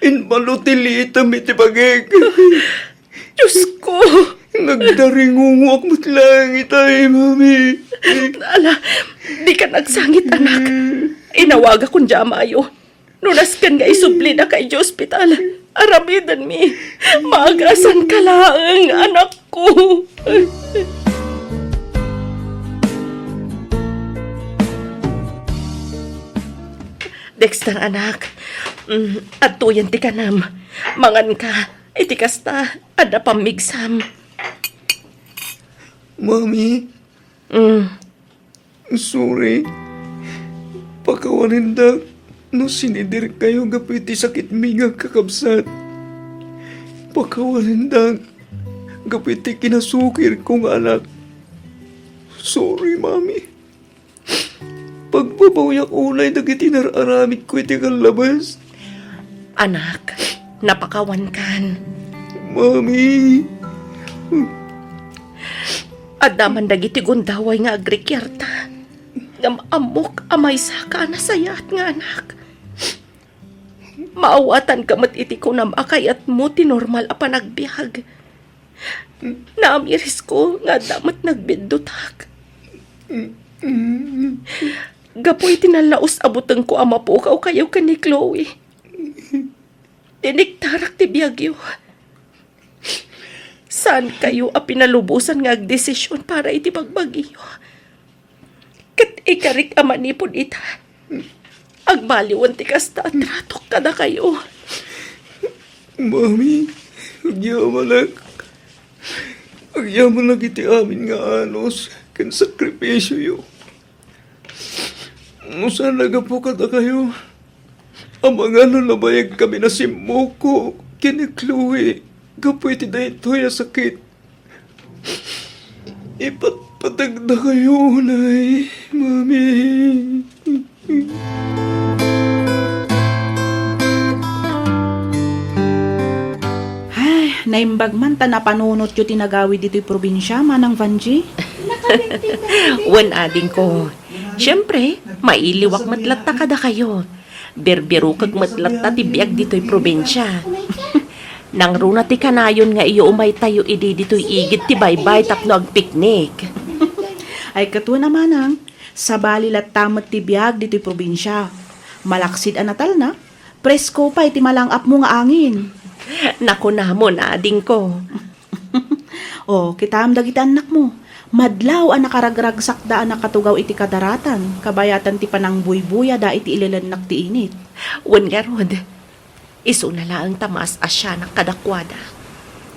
Inbalutilitam iti bagay. Diyos ko. Nagdaringungok mo't lang itay, mami. Ala, di ka nagsangit, anak. Inawaga kong jamayo. Nunaskan nga isubli na kay ospital. Aramidan mi. Maagasan ka lang, anak ko. Dexter, anak. At tuyan ti kanam. Mangan ka. Iti kasta. Ada pamigsam. Mami, Mm. sorry. Pakawaninda, no sinidir kayo gapiti sakit mi nga kakabsat. Pakawaninda, gapiti kinasukir kong anak. Sorry, mami. Pagbabawiyak unay dagiti nararamid ko iti kalabas. Anak, napakawan kan. Mami, Adaman dagiti gundaway nga agrikyarta. Ngam amok amay saka na sayat nga anak. Maawatan kamat iti ko na maakayat mo ti normal a panagbiag. Naamiris ko nga damat nagbidutak. Gapoy tinalaos abutang ko ama po kaw kayo ka ni Chloe. Tiniktarak ti biyagyo. Saan kayo a pinalubusan nga agdesisyon para iti pagbagyo? Kat ikarik a manipod ita. Agbaliwan ti kasta at ratok kada kayo. mami, agyaman lang iti amin nga anos, kan sakripisyo yo. No sana nga po kada kayo, ang mga nalabayag kami na simoko, kini Chloe, gapoy ti daytoy na sakit. Ipatpatag na kayo, nay, mami. Ay, naimbag man ta napanunot yu tinagawid dito'y probinsya, manang Vanji. Wan ading ko. Siyempre, mailiwak matlatta kada kayo. Berbero kag matlatta ti biag dito'y probinsya. Nang runa ti kanayon nga iyo umay tayo idi dito'y igit ti baybay tapno ag picnic. Ay katwa namanang, sa balilat tamat ti biag dito'y probinsya. Malaksid a natal na, presko pa iti malangap mo nga angin. Naku na mo na ading ko. O, kitam dagiti anak mo. Madlaw ang nakaragragsak da ang nakatugaw iti kadaratan, kabayatan ti panang buybuya da iti ililanak ti init. Wan nga rod. Iso na lang tamas asya na kadakwada.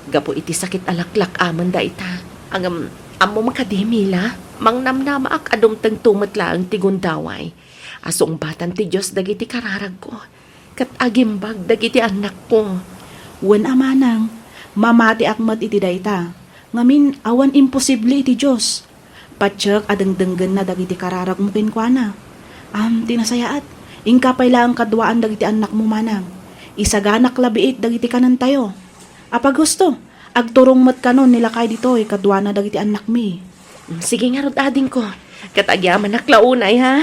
Gapo iti sakit alaklak aman da ita. Ang amo makademila, mang namnamaak adumtang tumatla ang tigundaway. Asong batan ti Diyos dagiti kararag ko. Kat agimbag dagiti anak ko. Wen amanang, mamati akmat iti dayta. Ngamin, awan imposible iti Diyos. Patsyak adengdenggen na dagiti kararag mo kenkwana. Tinasayaat, ingkapay lang kadwaan dagiti anak mo manang. Isaganak labiit dagiti kanan tayo. Apag gusto, agturong mat kanon nila kay ditoy kadwana dagiti anak mi. Sige nga rod ading ko. Katagyaman na klaunay ha.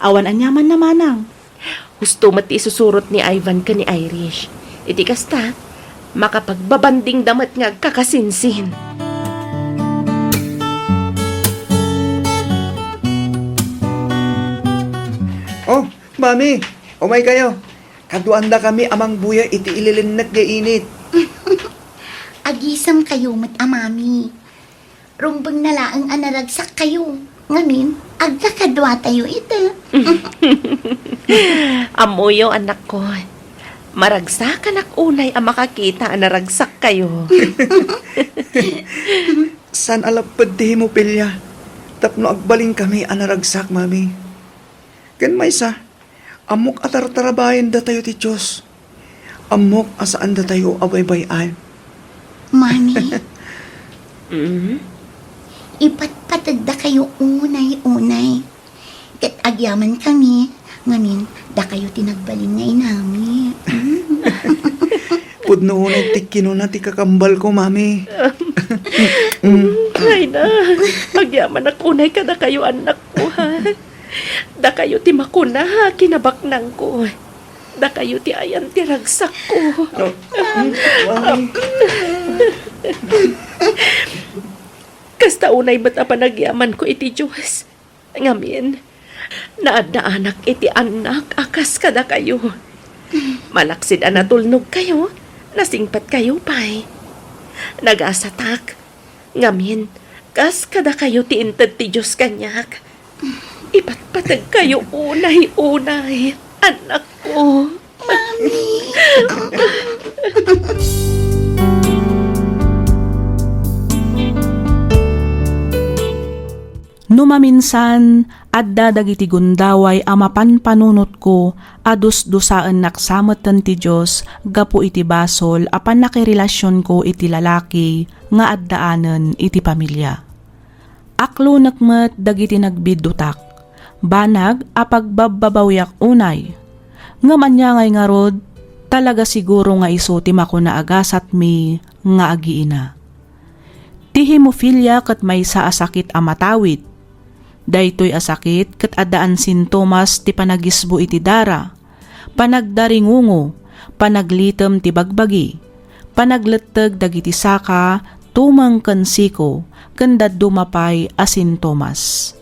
Awan anyaman na manang. Gusto mati isusurot ni Ivan ka ni Irish. Iti kasta, makapagbabanding damat nga kakasinsin. Oh, mami, umay kayo. Kaduanda kami amang buya iti ililinnak ga init. Agisam kayo mat amami. Rumbang na laang anaragsak kayo. Ngamin, agkakadwa tayo ito. Amoyo anak ko. Maragsak anak unay ang makakita ang naragsak kayo. San alapad ti mo pilya? Tapno agbaling kami anaragsak, mami. Kan may sa, amok atartarabayan da tayo ti Diyos. Amok asaan da tayo abay-bayan. Mami, Mm? ipatpatag da kayo unay-unay. agyaman kami. Ngamin, da kayo tinagbalin nga inami. Pudno na tikino na ti kakambal ko, mami. Ay na, agyaman ako unay ka da kayo anak ko ha. Da kayo ti makuna ha, kinabaknang ko. Da kayo ti ayan ti ragsak ko. Kasta unay ba't panagyaman ko iti Diyos. Ngamin, naadda anak iti anak, akas kada kayo. Malaksid anatulnog kayo, nasingpat kayo pa'y. Nagasatak, ngamin, kas kada kayo ti intad ti Diyos kanyak. Ipatpatag kayo unay-unay, anak ko. Numaminsan, adda dagiti gundaway amapan panunot ko, adus-dusaan naksamatan ti Diyos, gapu iti basol, apan nakirelasyon ko iti lalaki, nga addaanan iti pamilya. Aklo nakmet dagiti nagbidutak, banag apagbababawyak unay. Nga manyangay nga rod, talaga siguro nga iso ti makuna agasat mi nga agiina. Ti hemophilia kat may sa asakit amatawid. Daytoy asakit kat adaan sintomas ti panagisbo iti dara, panagdaringungo, panaglitem ti bagbagi, panagletteg dagiti saka, tumang kansiko, kandad dumapay asintomas.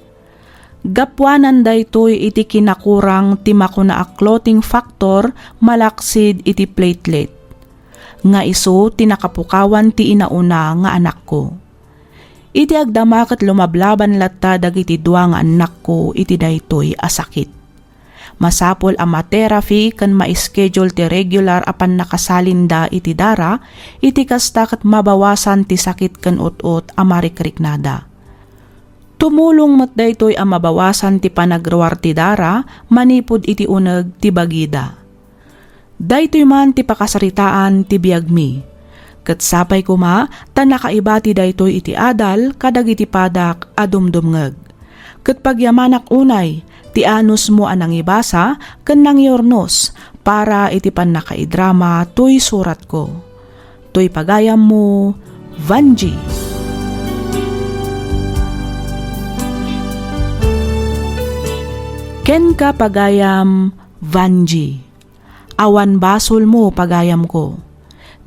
Gapwanan daytoy iti kinakurang ti makuna a clotting factor malaksid iti platelet. Nga iso tinakapukawan ti inauna nga anak ko. Iti agdama ket lumablaban latta dagiti dua nga anak ko iti daytoy asakit. Masapol a ma-therapy ken ma-schedule ti regular apan nakasalinda iti dara, iti kasta ket mabawasan ti sakit ken ut-ut a marikriknada. Tumulong met daytoy a mabawasan ti panagruar ti dara, manipud iti uneg ti bagida. Daytoy man ti pakasaritaan ti biagmi. Ket sapay kuma, tan nakaibati daytoy iti adal, kadagiti padak adumdumngeg. Ket pagyamanak unay, ti anus mo anang ibasa, ken nangyornos, para iti pan nakaidrama, tuy surat ko. Tuy pagayam mo, Vanji. Ken ka pagayam, Vanji. Awan basol mo pagayam ko.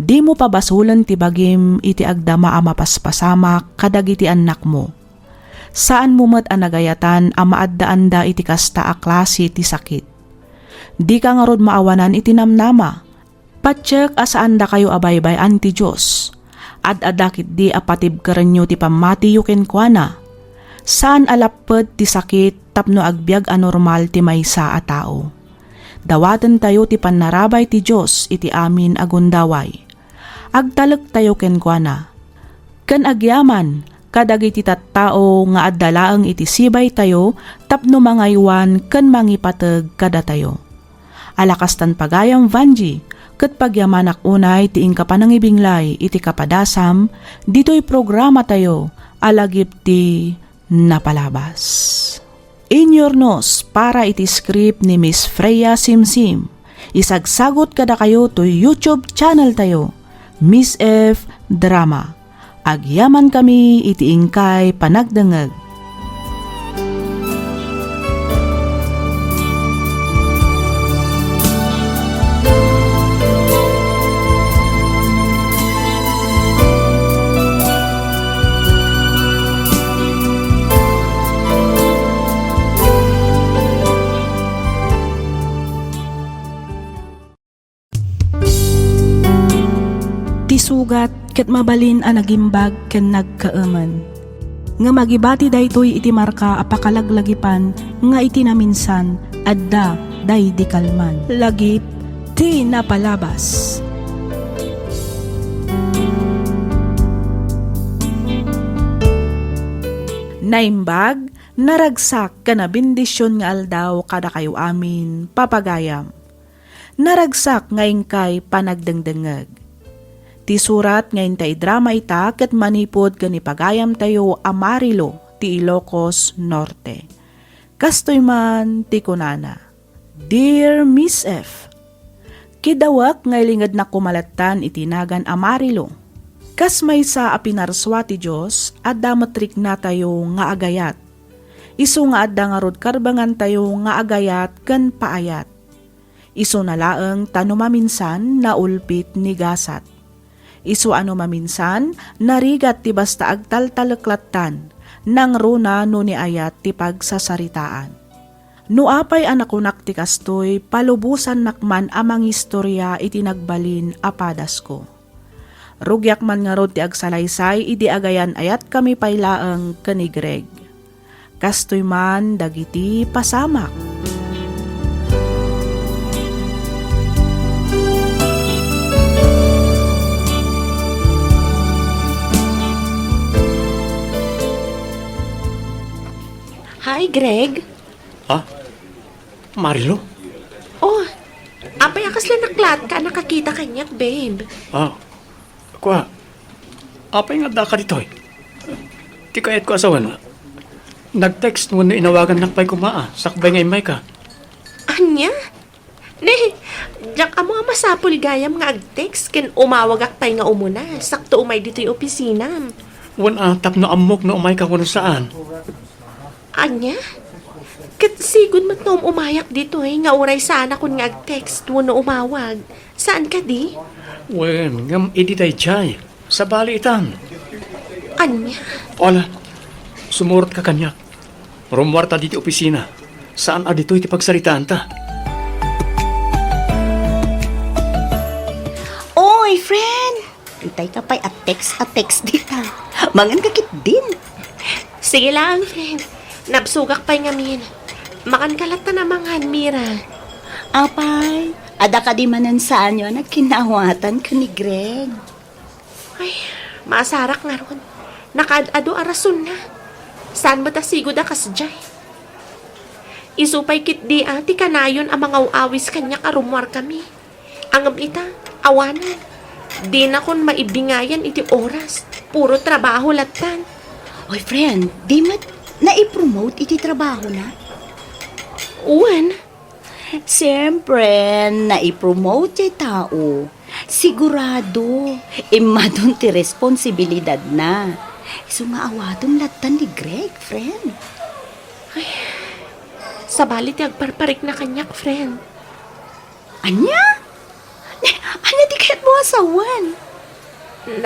Di mo pabasulan ti bagim iti agdama a mapaspasamak kadagiti anak mo. Saan mo met anagayatan a maaddaanda iti kasta a klase ti sakit. Di ka nga rod maawanan iti namnama. Patsek asaan da kayo abaybay-an ti Diyos. Ad-adakit di apatib karenyo ti pamati yuken kuana. Saan alaped ti sakit tapno agbyag anormal ti maysa a tao. Dawaten tayo ti panarabay ti Diyos iti amin agundaway. Agtalag tayo ken kuana. Ken agyaman, kadagiti tattao nga addalaeng iti sibay tayo, tapno mangaywan ken mangipateg kada tayo. Alakastan pagayam Vanji, ket pagyamanak unay ti ingkapanangibinglay iti kapadasam, dito'y programa tayo, alagip ti napalabas. Inyornos para iti script ni Miss Freya Simsim. Isagsagot kada kayo to YouTube channel tayo, Miss F. Drama. Agyaman kami iti ingkay panagdengeg. Sugat ket mabalin a nagimbag ken nagkaemen. Nga magibati daytoy iti marka apakalaglagipan nga iti naminsan adda day di kalman. Lagip ti napalabas. Naimbag, naragsak kana bendisyon nga aldaw kada kayo amin papagayam. Naragsak ngayon kay panagdengdengeg. Ti surat ngayon tay drama ita ket manipod kani pagayam tayo Amarilo ti Ilocos Norte. Kastoy man ti kunana. Dear Miss F, kidawak ngay lingad na kumalatan itinagan amarilo. Kas may sa apinarswa ti Diyos, adda matrik na tayo nga agayat. Isu nga adda nga rod karbangan tayo nga agayat ken paayat. Isu na laeng tano maminsan na ulpit ni gasat. Isu ano maminsan narigat ti basta agtaltalaklatan nang runa no ni ayat ti pagsasaritaan. No apay anakunak ti kastoy palubusan nakman amang istorya iti nagbalin apadas ko. Rugyak man nga rod ti agsalaysay idi agayan ayat kami paylaeng ken ni Greg. Kastoy man dagiti pasamak. Hi, Greg. Ha? Marilo? Oh, apay akas lang naklat ka, nakakita kanyak, babe. Kwa, apay nga da ka dito eh. Ti kayat ko asawan. Nag-text mo na inawagan nakpay kumaa. Sakbay nga imay ka. Anya? Ne, diyak amo nga masapul gayam nga ag-text ken umawag akpay nga umuna. Sakto umay dito yung opisina. Wan tap no amok no umay ka kung saan. Anya? Kat sigud mat na umayak dito nga uray sana kun nga ag-text mo na umawag. Saan ka di? Wen, ngam iditay chay. Sa bali itan. Anya? Ola, sumurot ka kanya. Rumwarta dito opisina. Saan dito iti pagsaritaan ta? Oy, friend! Itay ka pa'y at-text dita. Mangan kakit din. Sige lang, friend. Nabsugak pa'y ngamin. Makan kalat na namangan, Mira. Apay, ada ka di manan saan yun at kinawatan ka ni Greg. Ay, maasarak nga ron. Nakaad-ado arason na. Saan ba ta sigod akas jay? Isupay kit di ati kanayon ang mga uawis kanya karumwar kami. Angam ita, awanan. Di na kon maibingayan iti oras. Puro trabaho latan. Oy, friend, di mat na-promote iti trabaho na? Uwan. Siyempre, na-promote yung tao. Sigurado, imadon ti responsibilidad na. So nga awadon latan ni Greg, friend. Sa balit yung agparparik na kanyak, friend. Anya? Anya di kaya't mo asawan?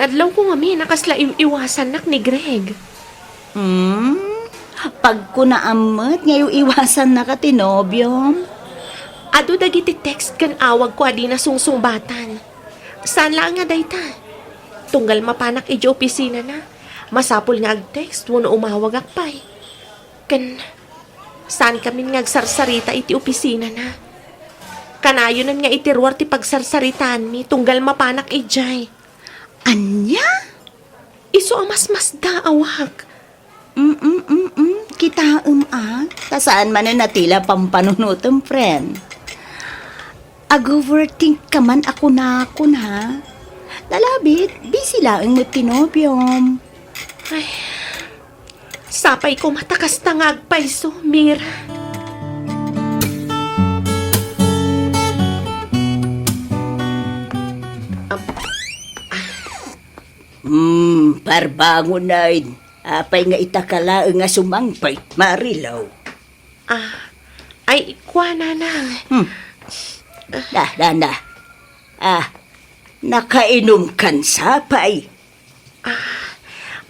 Nadlaw ko nga nakasla iwasan nak ni Greg. Pag ko naamot, ngayon iwasan na ka tinobyom. Ado dagiti text kan awag ko adi na sungsungbatan. Saan lang nga dayta? Tunggal mapanak iji opisina na. Masapol nga ag-text, wano umawag akpay. Kan, saan kami nga agsarsarita iti opisina na? Kanayonan nga itirwar ti pagsarsaritaan mi, tunggal mapanak ijay. Anya? Iso amas-mas da awag. Kita tasaan man na natila pampanunutom, friend. Ag-overthink ka man ako na ha? Lalabit, busy lang mo tinobyom. Ay, sapay ko matakas na nga agpayso, Mira. Parbangon na apay nga itakala nga sumangpay, Marilaw. Ay, kwa na nang. Nakainom kan sapay.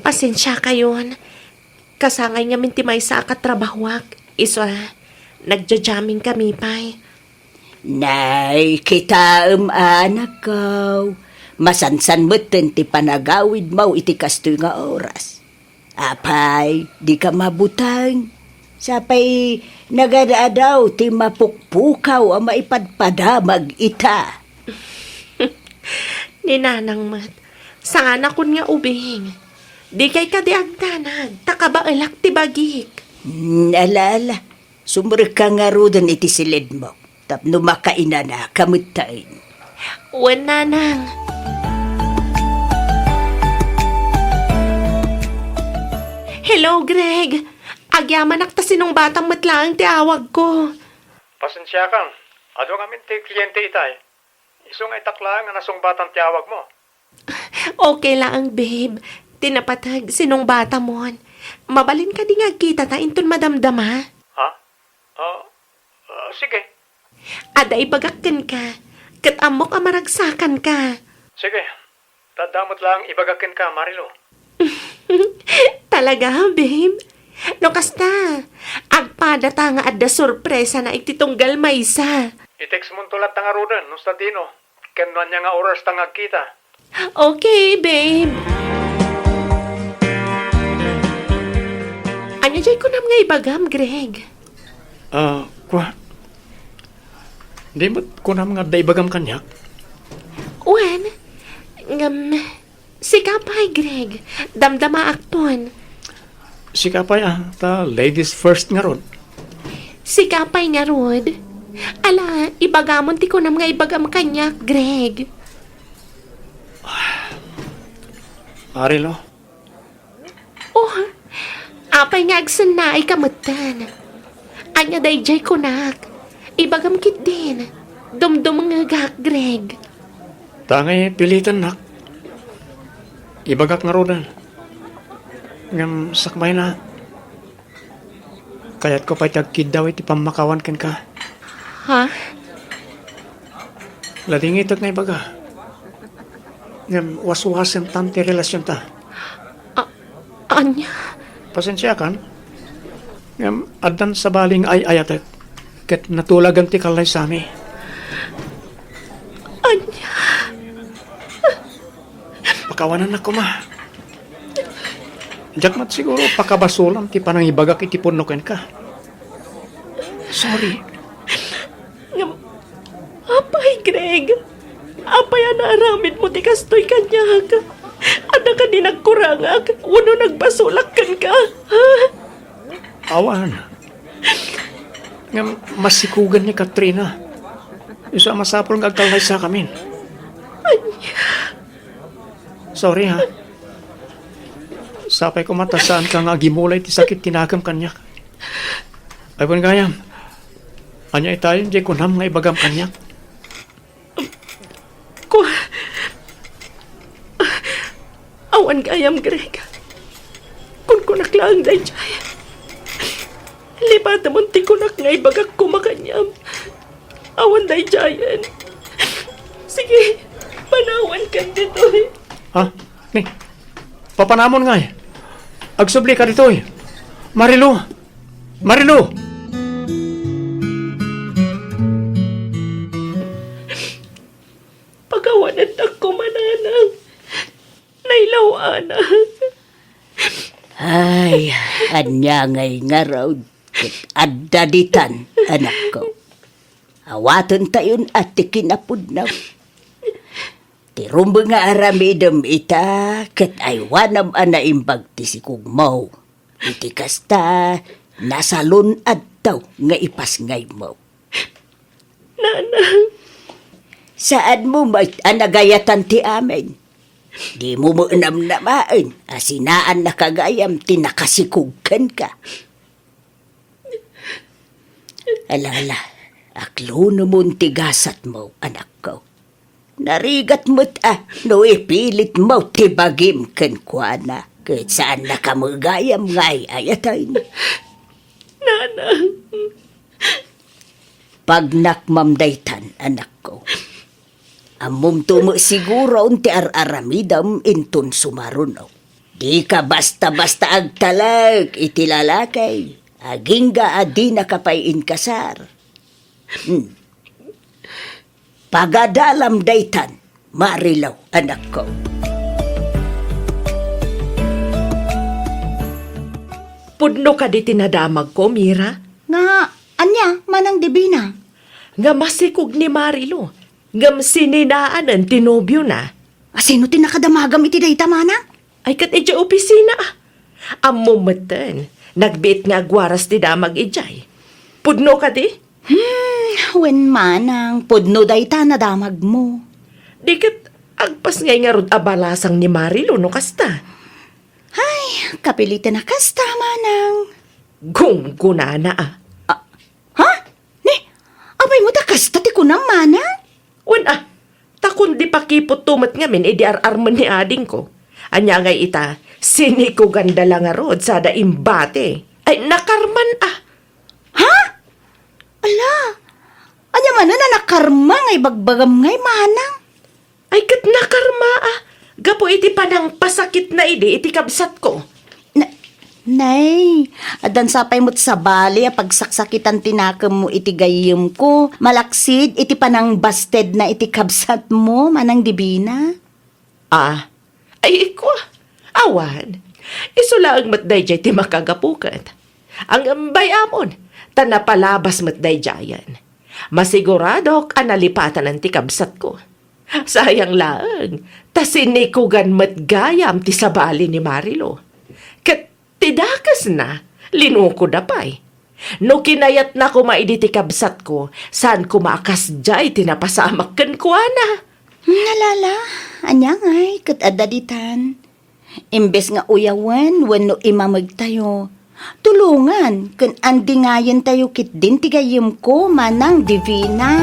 Pasensya kayon. Kasangay nga mintimay sa akatrabahwak. Iso, nagja-jamming kami pa'y. Nay, kita anak ko. Masansan mo ti panagawid mo iti kastoy nga oras. Apay, di ka mabutang. Sapay, nagadaadaw ti mapukpukaw ang maipadpadamag ita. Ninanang mat, sana kun nga ubing. Di kay kadiagdanag, takabaalak ti bagik. Alala, sumber ka nga rodan iti silid mo. Tapno makaina na kamutain. Uwan nanang. Hello, Greg. Agyaman ak ta sinong batang matlaang ti awag ko. Pasensya kang. Ado kami ti kliyente itay. Iso nga itakla nga nasong batang tiyawag mo. Okay lang, babe. Tinapatag sinong bata mon. Mabalin ka di nga kita ta inton madamdama. Ha? Sige. Ada ibagakin ka. Kat amok amaragsakan ka. Sige. Tadamot lang ibagakin ka, Marilo. Talaga, babe? No kasta, agpadata nga adda sorpresa na ititunggal maysa. I-text mo tulat nga rudan, Nustantino. Kenuan niya nga oras tangag kita. Okay, babe. Anya jay ko nam nga ibagam, Greg. Kwa? Di mo kunam nga daibagam kanyak? Wen, sikapay, Greg. Damdama akton. Sikapay ta ladies first nga ron. Sikapay nga, Rod. Ala, ibagamon ti ko nam nga ibagam kanya, Greg. Marilo, Oh, apay nga agsan na ay kamutan. Anya dayjay ko nak. Ibagam kit din. Dumdum nga gak, Greg. tangay pilitan nak. Ibagak nga rodan. Ngam sakmay na. Kaya't ko pa'y tagkid daw iti pamakawan ken ka. Ha? Lading itot nga ibaga. Ngam waswasan tanti relasyon ta. Anya? Pasensya kan. Ngam adan sa baling ay ayatet. Ket natulagan ti kalay sami. Anya? Pakawanan ako ma. Jakmat siguro pakabasulam ti panang ibagak iti punuken ka. Sorry. Apay, Greg. Apay anaramid mo ti kastoy kanyag. Ada ka di nagkurangag. Uno nagbasulak kan ka. Ha? Awan. Ngam masikugan ni Katrina. Isa masapol nga agkalay sa kamin. Sorry ha. Sapay ko matasaan ka nga gimulay ti sakit tinagam kanya. Ay pun gayam. Anya itayon di kunam nga ibagam kanya. Awan gayam, Greg. Kun kunak lang day jay. Lipat naman ti kunak nga ibagak ko makanyam. Awan day jayan. Sige, panawan ka dito eh. Ha? Ni. Papanamon nga eh. Agsubli ka dito eh. Marilo. Marilo. Pagawanan ako mananang. Nailawanan. Ay, anya ngay nga raw. Adda ditan, anak ko. Awatan tayon at tikinapod na. Tirumba nga aramidam ita, kat ay wanam ana imbag ti sikog mo. Iti kasta, nasalun at daw nga ipas ngay mo. Nanang. Saan mo may anagayatan ti amin? Di mo mo namnamaan, asinaan na kagayam tinakasikugkan ka. Alala, aklo naman tigasat mo, anak ko. Narigat mo't no ipilit mo tibagim ken kuana. Kahit saan nakamagayam ngay ayatay mo. Nanang. Pag nakmamdaytan, anak ko. Amom tumo siguro unti ar-aramidam intun sumarunaw. Di ka basta-basta agtalag itilalakay. Agingga adi nakapayin kasar. Pagadalam daytan, marilaw, anak ko. Pudno ka di tinadamag ko, Mira. Nga, anya, manang dibina. Nga masikog ni Marilo. Ngam sininaan ang tinobyo na. Sino tinakadamagam iti dayta manang? Ay kat ija opisina. Amumatan. Nagbit nga agwaras ti damag ijay. Pudno ka di? Wen manang, pudno dayta na damag mo. Di kat agpas ngay nga rod abalasang ni Marilo no kasta. Ay, kapilitan na kasta manang. gunggunana ah. Ha? Ni, abay mo ta kasta ti kunang mana? Wan ah, takon di pa kipot tumat ngamin, edi ar-arman ni ading ko. Anya ngay ita, siniko ganda lang nga rod sa da imbate. Ay, nakarman ah. Ha? Ala, anya man na nakarma ngay bagbagam ngay manang. Ay, kat nakarma ah. Gapo iti panang pasakit na iti kabsat ko. Nay, adan sapay mo't sa bali, pagsaksitan tinakam mo iti gayem ko, malaksid iti panang busted na iti kabsat mo, manang dibina. Ah, ay iko, awan. Isulaang matday jay ti makagapukat. Ang bayamon, tanapalabas matday jayan. Masiguradok analipatan ang ti kabsat ko. Sayang laang, tasinikugan matgayam ti sabali ni Marilo. Kat tidakas na, linuko da pa'y. No kinayat na ko maiditi kabsat ko, saan ko maakas jay tinapasamak kan ko na. Nalala, anya ngay, kat adaditan. Imbes nga uyawan, wano imamag tayo. Tulungan, kan andingayan tayo kit din tigayim ko, manang divina.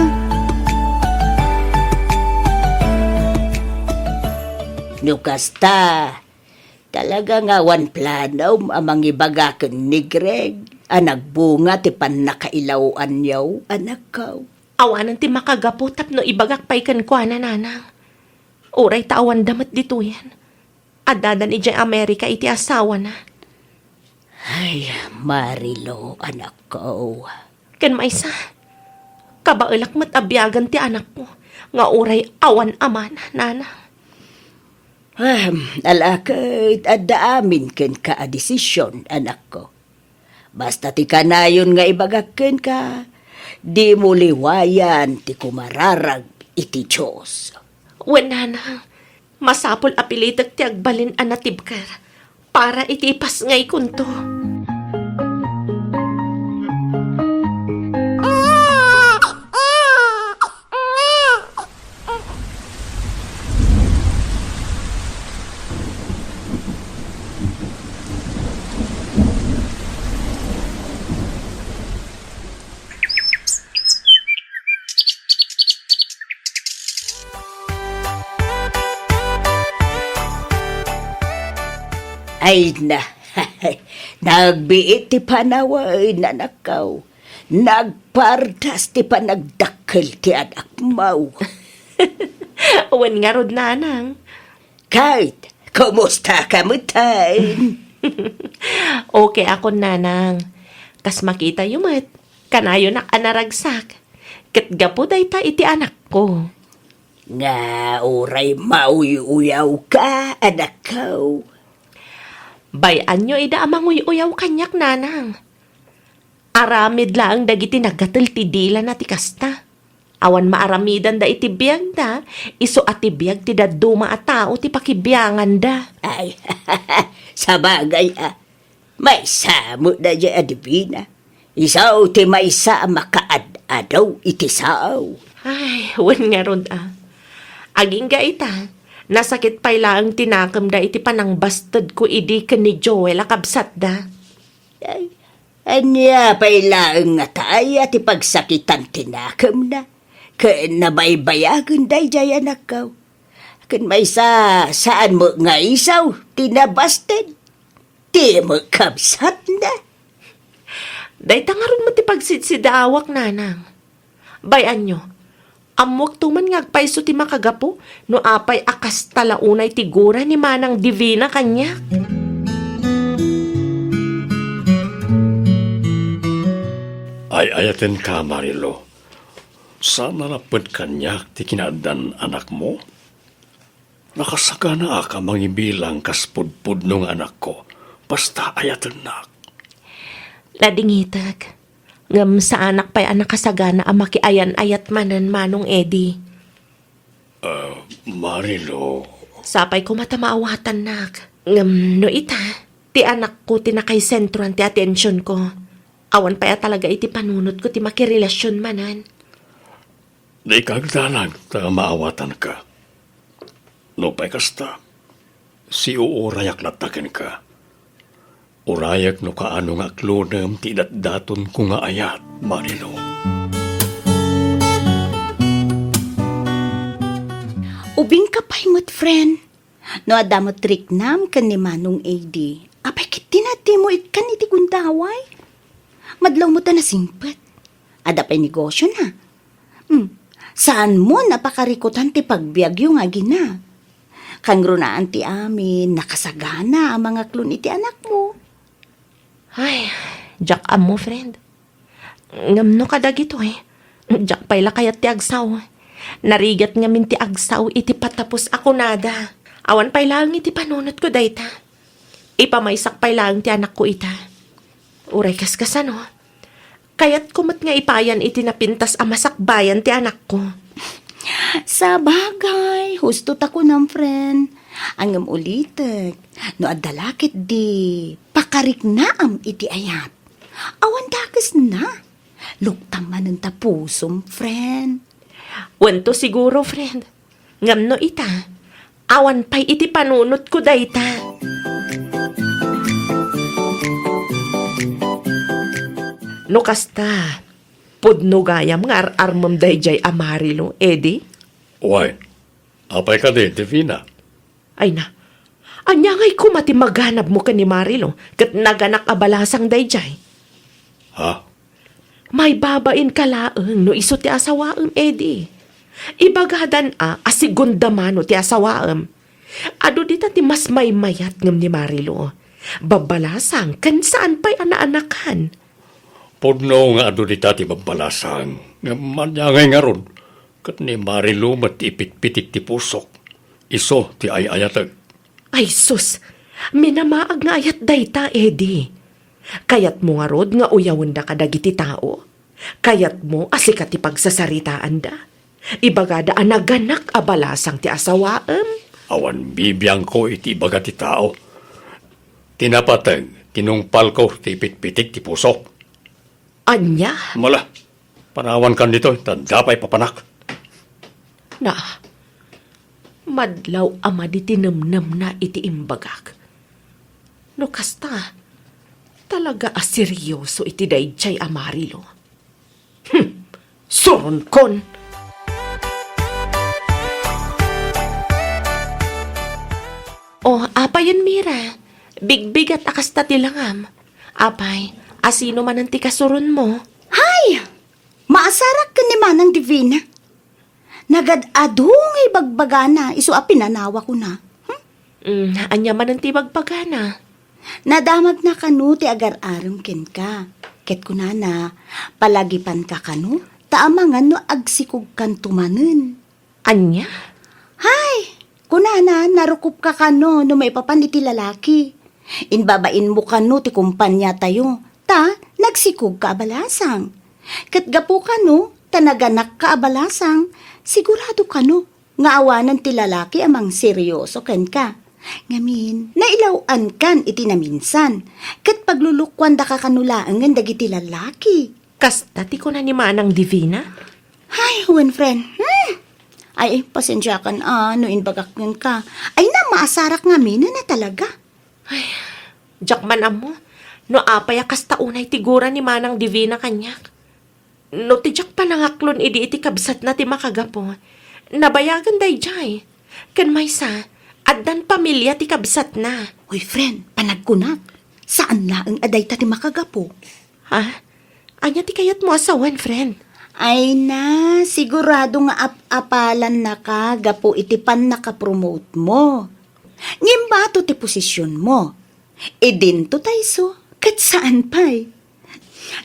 Nukasta, talaga nga wan plano amang ibagakan ni Greg. Nagbunga ti pan nakailawan yaw, anak ko. Awanan ti makagaputap no ibagak pa'y kan kwa na nanang. Uray tawan damat dito yan. Adadan ijay Amerika iti asawa na. Ay, Marilo, anak ko. Kan maisa, kabailak mat abyagan ti anak ko. Nga uray awan aman, nanang. Alakit, adda amin ken ka a desisyon, anak ko. Basta ti kanayon nga ibagaken ka, di mo liwayan ti kumararag iti Diyos. Wen nanang, masapol apilitak ti agbalin anatibkar para itipas ngay kunto. Ay na, nagbiit ti panaway na nakaw. Nagpardas ti panagdakkel ti anak mo. Wen nga rod nanang. Kahit, kumusta ka mo tayo? Okay ako nanang. Kas makita yumat, kanayo na anaragsak. Kat gapo day ta iti anak ko. Nga oray mauy-uyaw ka, anak ko. Bayan nyo ida amang uyaw kanyak nanang. Aramid lang dagiti nagatal ti dila na ti kasta. Awan maaramidan da iti biyag da, iso ati biyag ti daduma a tao ti pakibiyangan da. Ay, sa bagay may samo na dya adibina. Isaw ti may sa makaad-adaw iti sao. Ay, wan nga ron Aging ga ita, nasakit pa'y lang tinakam da iti panang bastad ko idi ka ni Joel akabsat da. Ay, anya pa'y lang nga tayo ti pagsakitan tinakam na. Ken nabaybayagan day jay anak ko. Ken may saan mo nga isaw, tinabasted. Ti mo kabsat na. Day tangaron mo ti pagsidsidawak nanang. Bayan nyo, amwag tuman ngagpaiso ti makagapo, no apay akas talaunay ti gura ni manang divina kanya. Ay ayaten ka, Marilo. Sana napad kanyak ti kinadan anak mo? Nakasagana ka mangibilang kaspudpud nung anak ko. Basta ayaten na. Ladingitag, ngam sa anak pa'y anak kasagana ang makiayan ayat manan manong Eddie. Marilo, Sapay ko matamaawatan nak. Ngam no ita, ti anak ko tinakay sentruan ti atensyon ko. Awan pa ya talaga iti panunot ko ti makirelasyon manan. di kagdalag ta maawatan ka. No pa'y kasta, si uurayak latakin ka. Urayak no kaano nga klonam ti daton ko nga ayat, Marilo. Ubing ka pa'y mo't friend. No adamot riknam kan ni Manong AD. Apay kit tinati mo ikan iti gundaway. Madlaw mo ta na simpet. Adapay negosyo na. Saan mo napakarikutan ti pagbiagyo nga gina? Kangro na ti amin, nakasagana ang mga klon iti anak mo. Ay, jak mo, friend. Ngamno ka dagito eh. Jak payla kayat ti agsaw. Narigat ngamin ti agsaw iti patapos ako nada. Awan paylang iti panunot ko dayta. Ipamaysak paylang ti anak ko ita. Uray kaskasan oh. Kayat kumot nga ipayan iti napintas amasakbayan ti anak ko. Sa bagay, husto tako ng friend. Ang ulitek, no adalakit di, pakarik na am iti ayat. Awan dagas na. Luktang manan ta pusom, friend. Wento siguro, friend. Ngamno ita. Awan pay iti panunot ko dayta. No kasta, pudno gayam nga armam dayjay amarilo, edi? Uy, apay ka din, Divina. Ay na, anya ngay kumati maghanap mo ka ni Marilo, kat naganak abalasang dayjay. Ha? May babain ka laeng no iso ti asawaem, edi. Ibagadan asigundamano ti asawaem. Ado dita ti mas may mayat ngam ni Marilo. Babalasang kan saan pa'y anaanakan. Pudno nga ado di tati babalasang. Nga manyangay nga ron. Kat ni Marilo matipit-pitik ti pusok. Iso ti ayayatag. Ay sus, minamaag nga ayat dayta, edi. Kayat mo nga rod nga uyawon da kadagiti tao. Kayat mo asikat ti pagsasaritaan da. Ibagada naganak abalasang ti asawaem. Awan bibiyang ko iti baga ti tao. Tinapatag, tinungpal ko ti pit-pitik ti pusok. Anya? Mala, panawan kan dito, tandapay papanak. Na, madlaw ama di tinamnam na iti imbagak. No kasta, talaga seryoso iti dayjay amarilo. Suron kon! Oh, apayan Mira. Bigbigat akasta tilangam. Apay, asino man ang tikasurun mo? Hay! Maasarak ka ni Manang Divina. Nagad-ado ngay bagbagana, iso pinanawa ko na. Anya man ang tibagbagana. Nadamag na kanu ti agar-aram ken ka. Ket ko na, palagipan ka kanu, taamangan no agsikog kan tumanen. Anya? Hay! Kunana, narukup ka kano no may papan iti lalaki. Inbabain mo kano ti kumpanya tayo. Ta, nagsikog ka abalasang. Kat gapo kano, tanaganak ka abalasang. Sigurado kano, nga awanan ti lalaki amang seryoso ken ka. Ngamin, nailawan kan iti naminsan. Kat paglulukwan da ka kanulaangan dagiti lalaki. Kasta ti ko na ni Manang Divina? Ay, huwan friend. Ay, pasensya ka na, no inbagaknan ka. Ay na, maasarak nga mina na talaga. Jakman amo, no apaya kasta unay tigura ni Manang Divina kanyak. No tijak pa nangaklon idi iti kabsat na ti makagapo. Nabayagan dayjay. Kan maysa, addan pamilya ti kabsat na. Uy, friend, panagkunak. Saan na ang aday ta ti makagapo? Ha? Anya ti kayat mo asawan, friend? Ay na, sigurado nga apalan na ka, gapo iti pan nakapromote mo. Ngimbato ti posisyon mo. E dinto tayso, kat saan pa'y?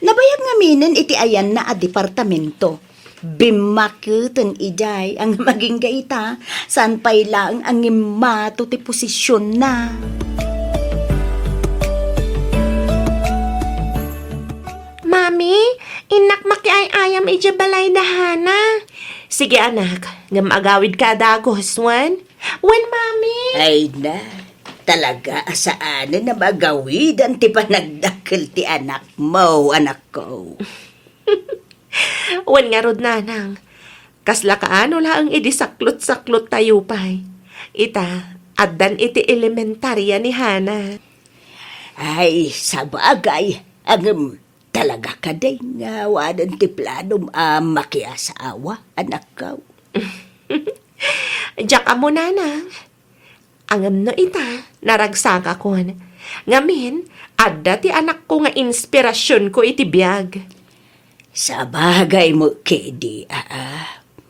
Nabayag nga minen iti ayan na a departamento. Bimakuten ijay ang maging gaita, saan pa'y lang ang ngimbato ti posisyon na. Mami, inak makiay-ayam ija balay dahana. Sige anak, ngam agawid ka dagos, wan? Wan, mami? Ay na, talaga asaan na magawid ang ti panagdakil ti anak mo, anak ko. Wan nga rod nanang. Kasla kaano lang idi saklot-saklot tayo pa'y. Ita, addan iti elementarya ni Hana. Ay, sa bagay, ang talaga ka day nga wanan ti planom makiasawa, anak ko. Diyak mo nanang. Angam no ita, naragsak akon. Ngamin, adda ti anak ko nga inspirasyon ko iti biyag. Sa bagay mo, Kedi,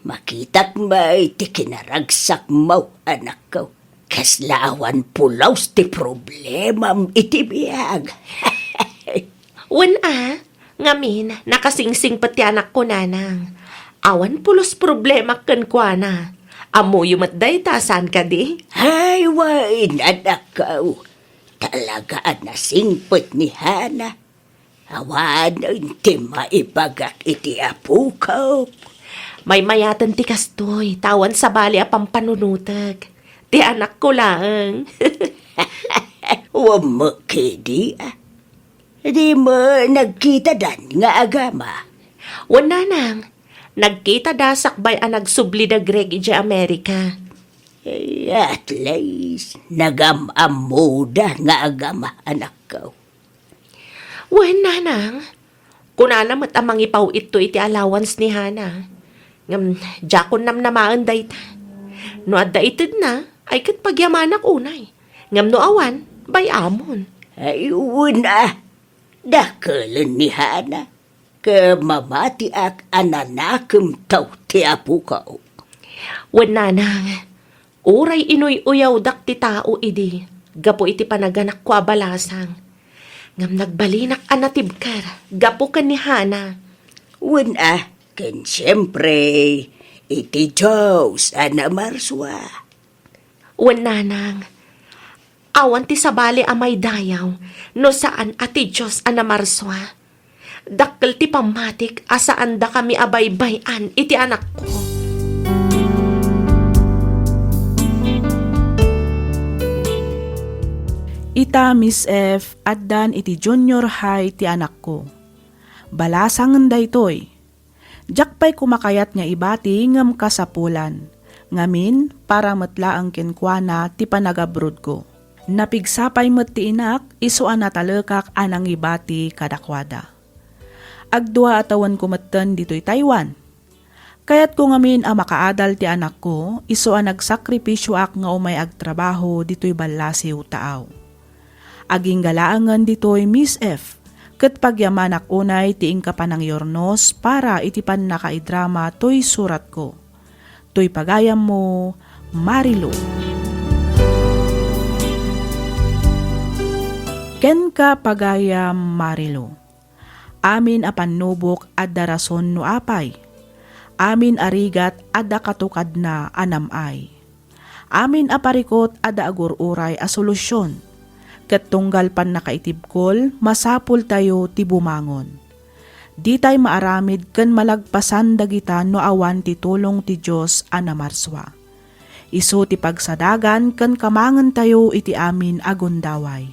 makitak ba iti kinaragsak mo, anak ko. Kaslawan pulaws ti problemam iti biyag. Wen ngamin, nakasingsing pati anak ko nanang. Awan pulos problema ken kuana. Amo yumat day tasan ka di? Ay, wain, anak ko. Talaga nasingpot ni Hana. Awan ti maibagak iti apo ko. May mayatan ti kastoy, tawan sa bali apang panunutag. Ti anak ko lang. Wamo, Kedi, Di mo nagkita dan nga agama. Wan nanang, nagkita dasakbay ang nagsubli da Greg iti Amerika. At least, nagamamuda nga agama, anak ko. Wan nanang, kunana mat amang ipaw ito iti allowance ni Hana. Ngam, jakon nam namaan day ta. No adda itid na, ay kat pagyamanak unay. Ngam no awan, bay amon. Ay, una, dakalan ni Hana, kamamati ak ananakem tau ti apo ko. Wan nanang, uray inuy-uyaw dak ti tao idi. Gapo iti panaganak ko abalasang. Ngam nagbalinak anatibkar, gapo kan ni Hana. Una, ken siyempre, iti Diyos anamarswa. Wan nanang, awan ti sabali amay dayaw, no saan ati Diyos anamarswa. Dakkel ti pamatik, asaan da kami abaybayan iti anak ko. Ita Miss F addan iti junior high ti anak ko. Balasangan daytoy. Jakpay kumakayat nga ibati ngam kasapulan. Ngamin para matlaang kenkwana ti panagabrod ko. Napigsapay met ti inak isuan natalekak anang ibati kadakwada. Agdua atawan kumetten ditoy Taiwan. Kayat ko ngamin a makaadal ti anak ko isuan nagsakripisyo ak nga umay agtrabaho ditoy balasiw taaw. Aging galaangan ditoy Miss F, ket pagyamanak unay tiing kapanang yornos para itipan nakaidrama toy surat ko. Toy pagayam mo, Marilo. Ken ka pagayam Marilo. Amin a panubok adda rason no apay. Amin arigat adda katukad na anamay. Amin a parikot adda agururay a solusyon. Ket tunggal pan nakaitibkol, masapul tayo ti bumangon. Di tay maaramid ken malagpasan dagita no awan ti tulong ti Dios anamarswa. Isu ti pagsadagan ken kamangan tayo iti amin agundaway.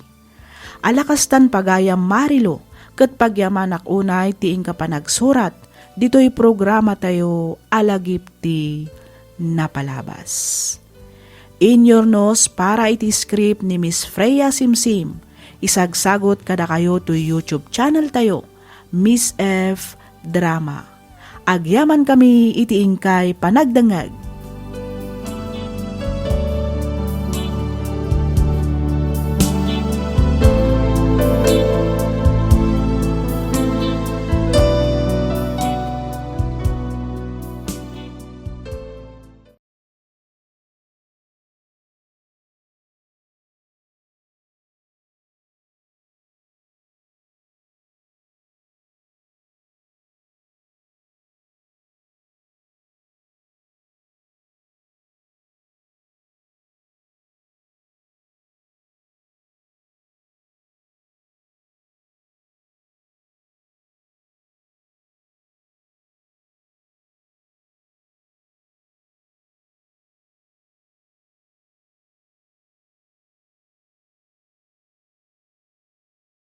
Alakastan pagayam Marilo, ket pagyamanak unay ti ingka panagsurat, dito'y programa tayo alagip ti napalabas. In your nose para iti script ni Miss Freya Simsim. Isagsagot kada kayo to YouTube channel tayo, Miss F Drama. Agyaman kami iti ingkay panagdangag.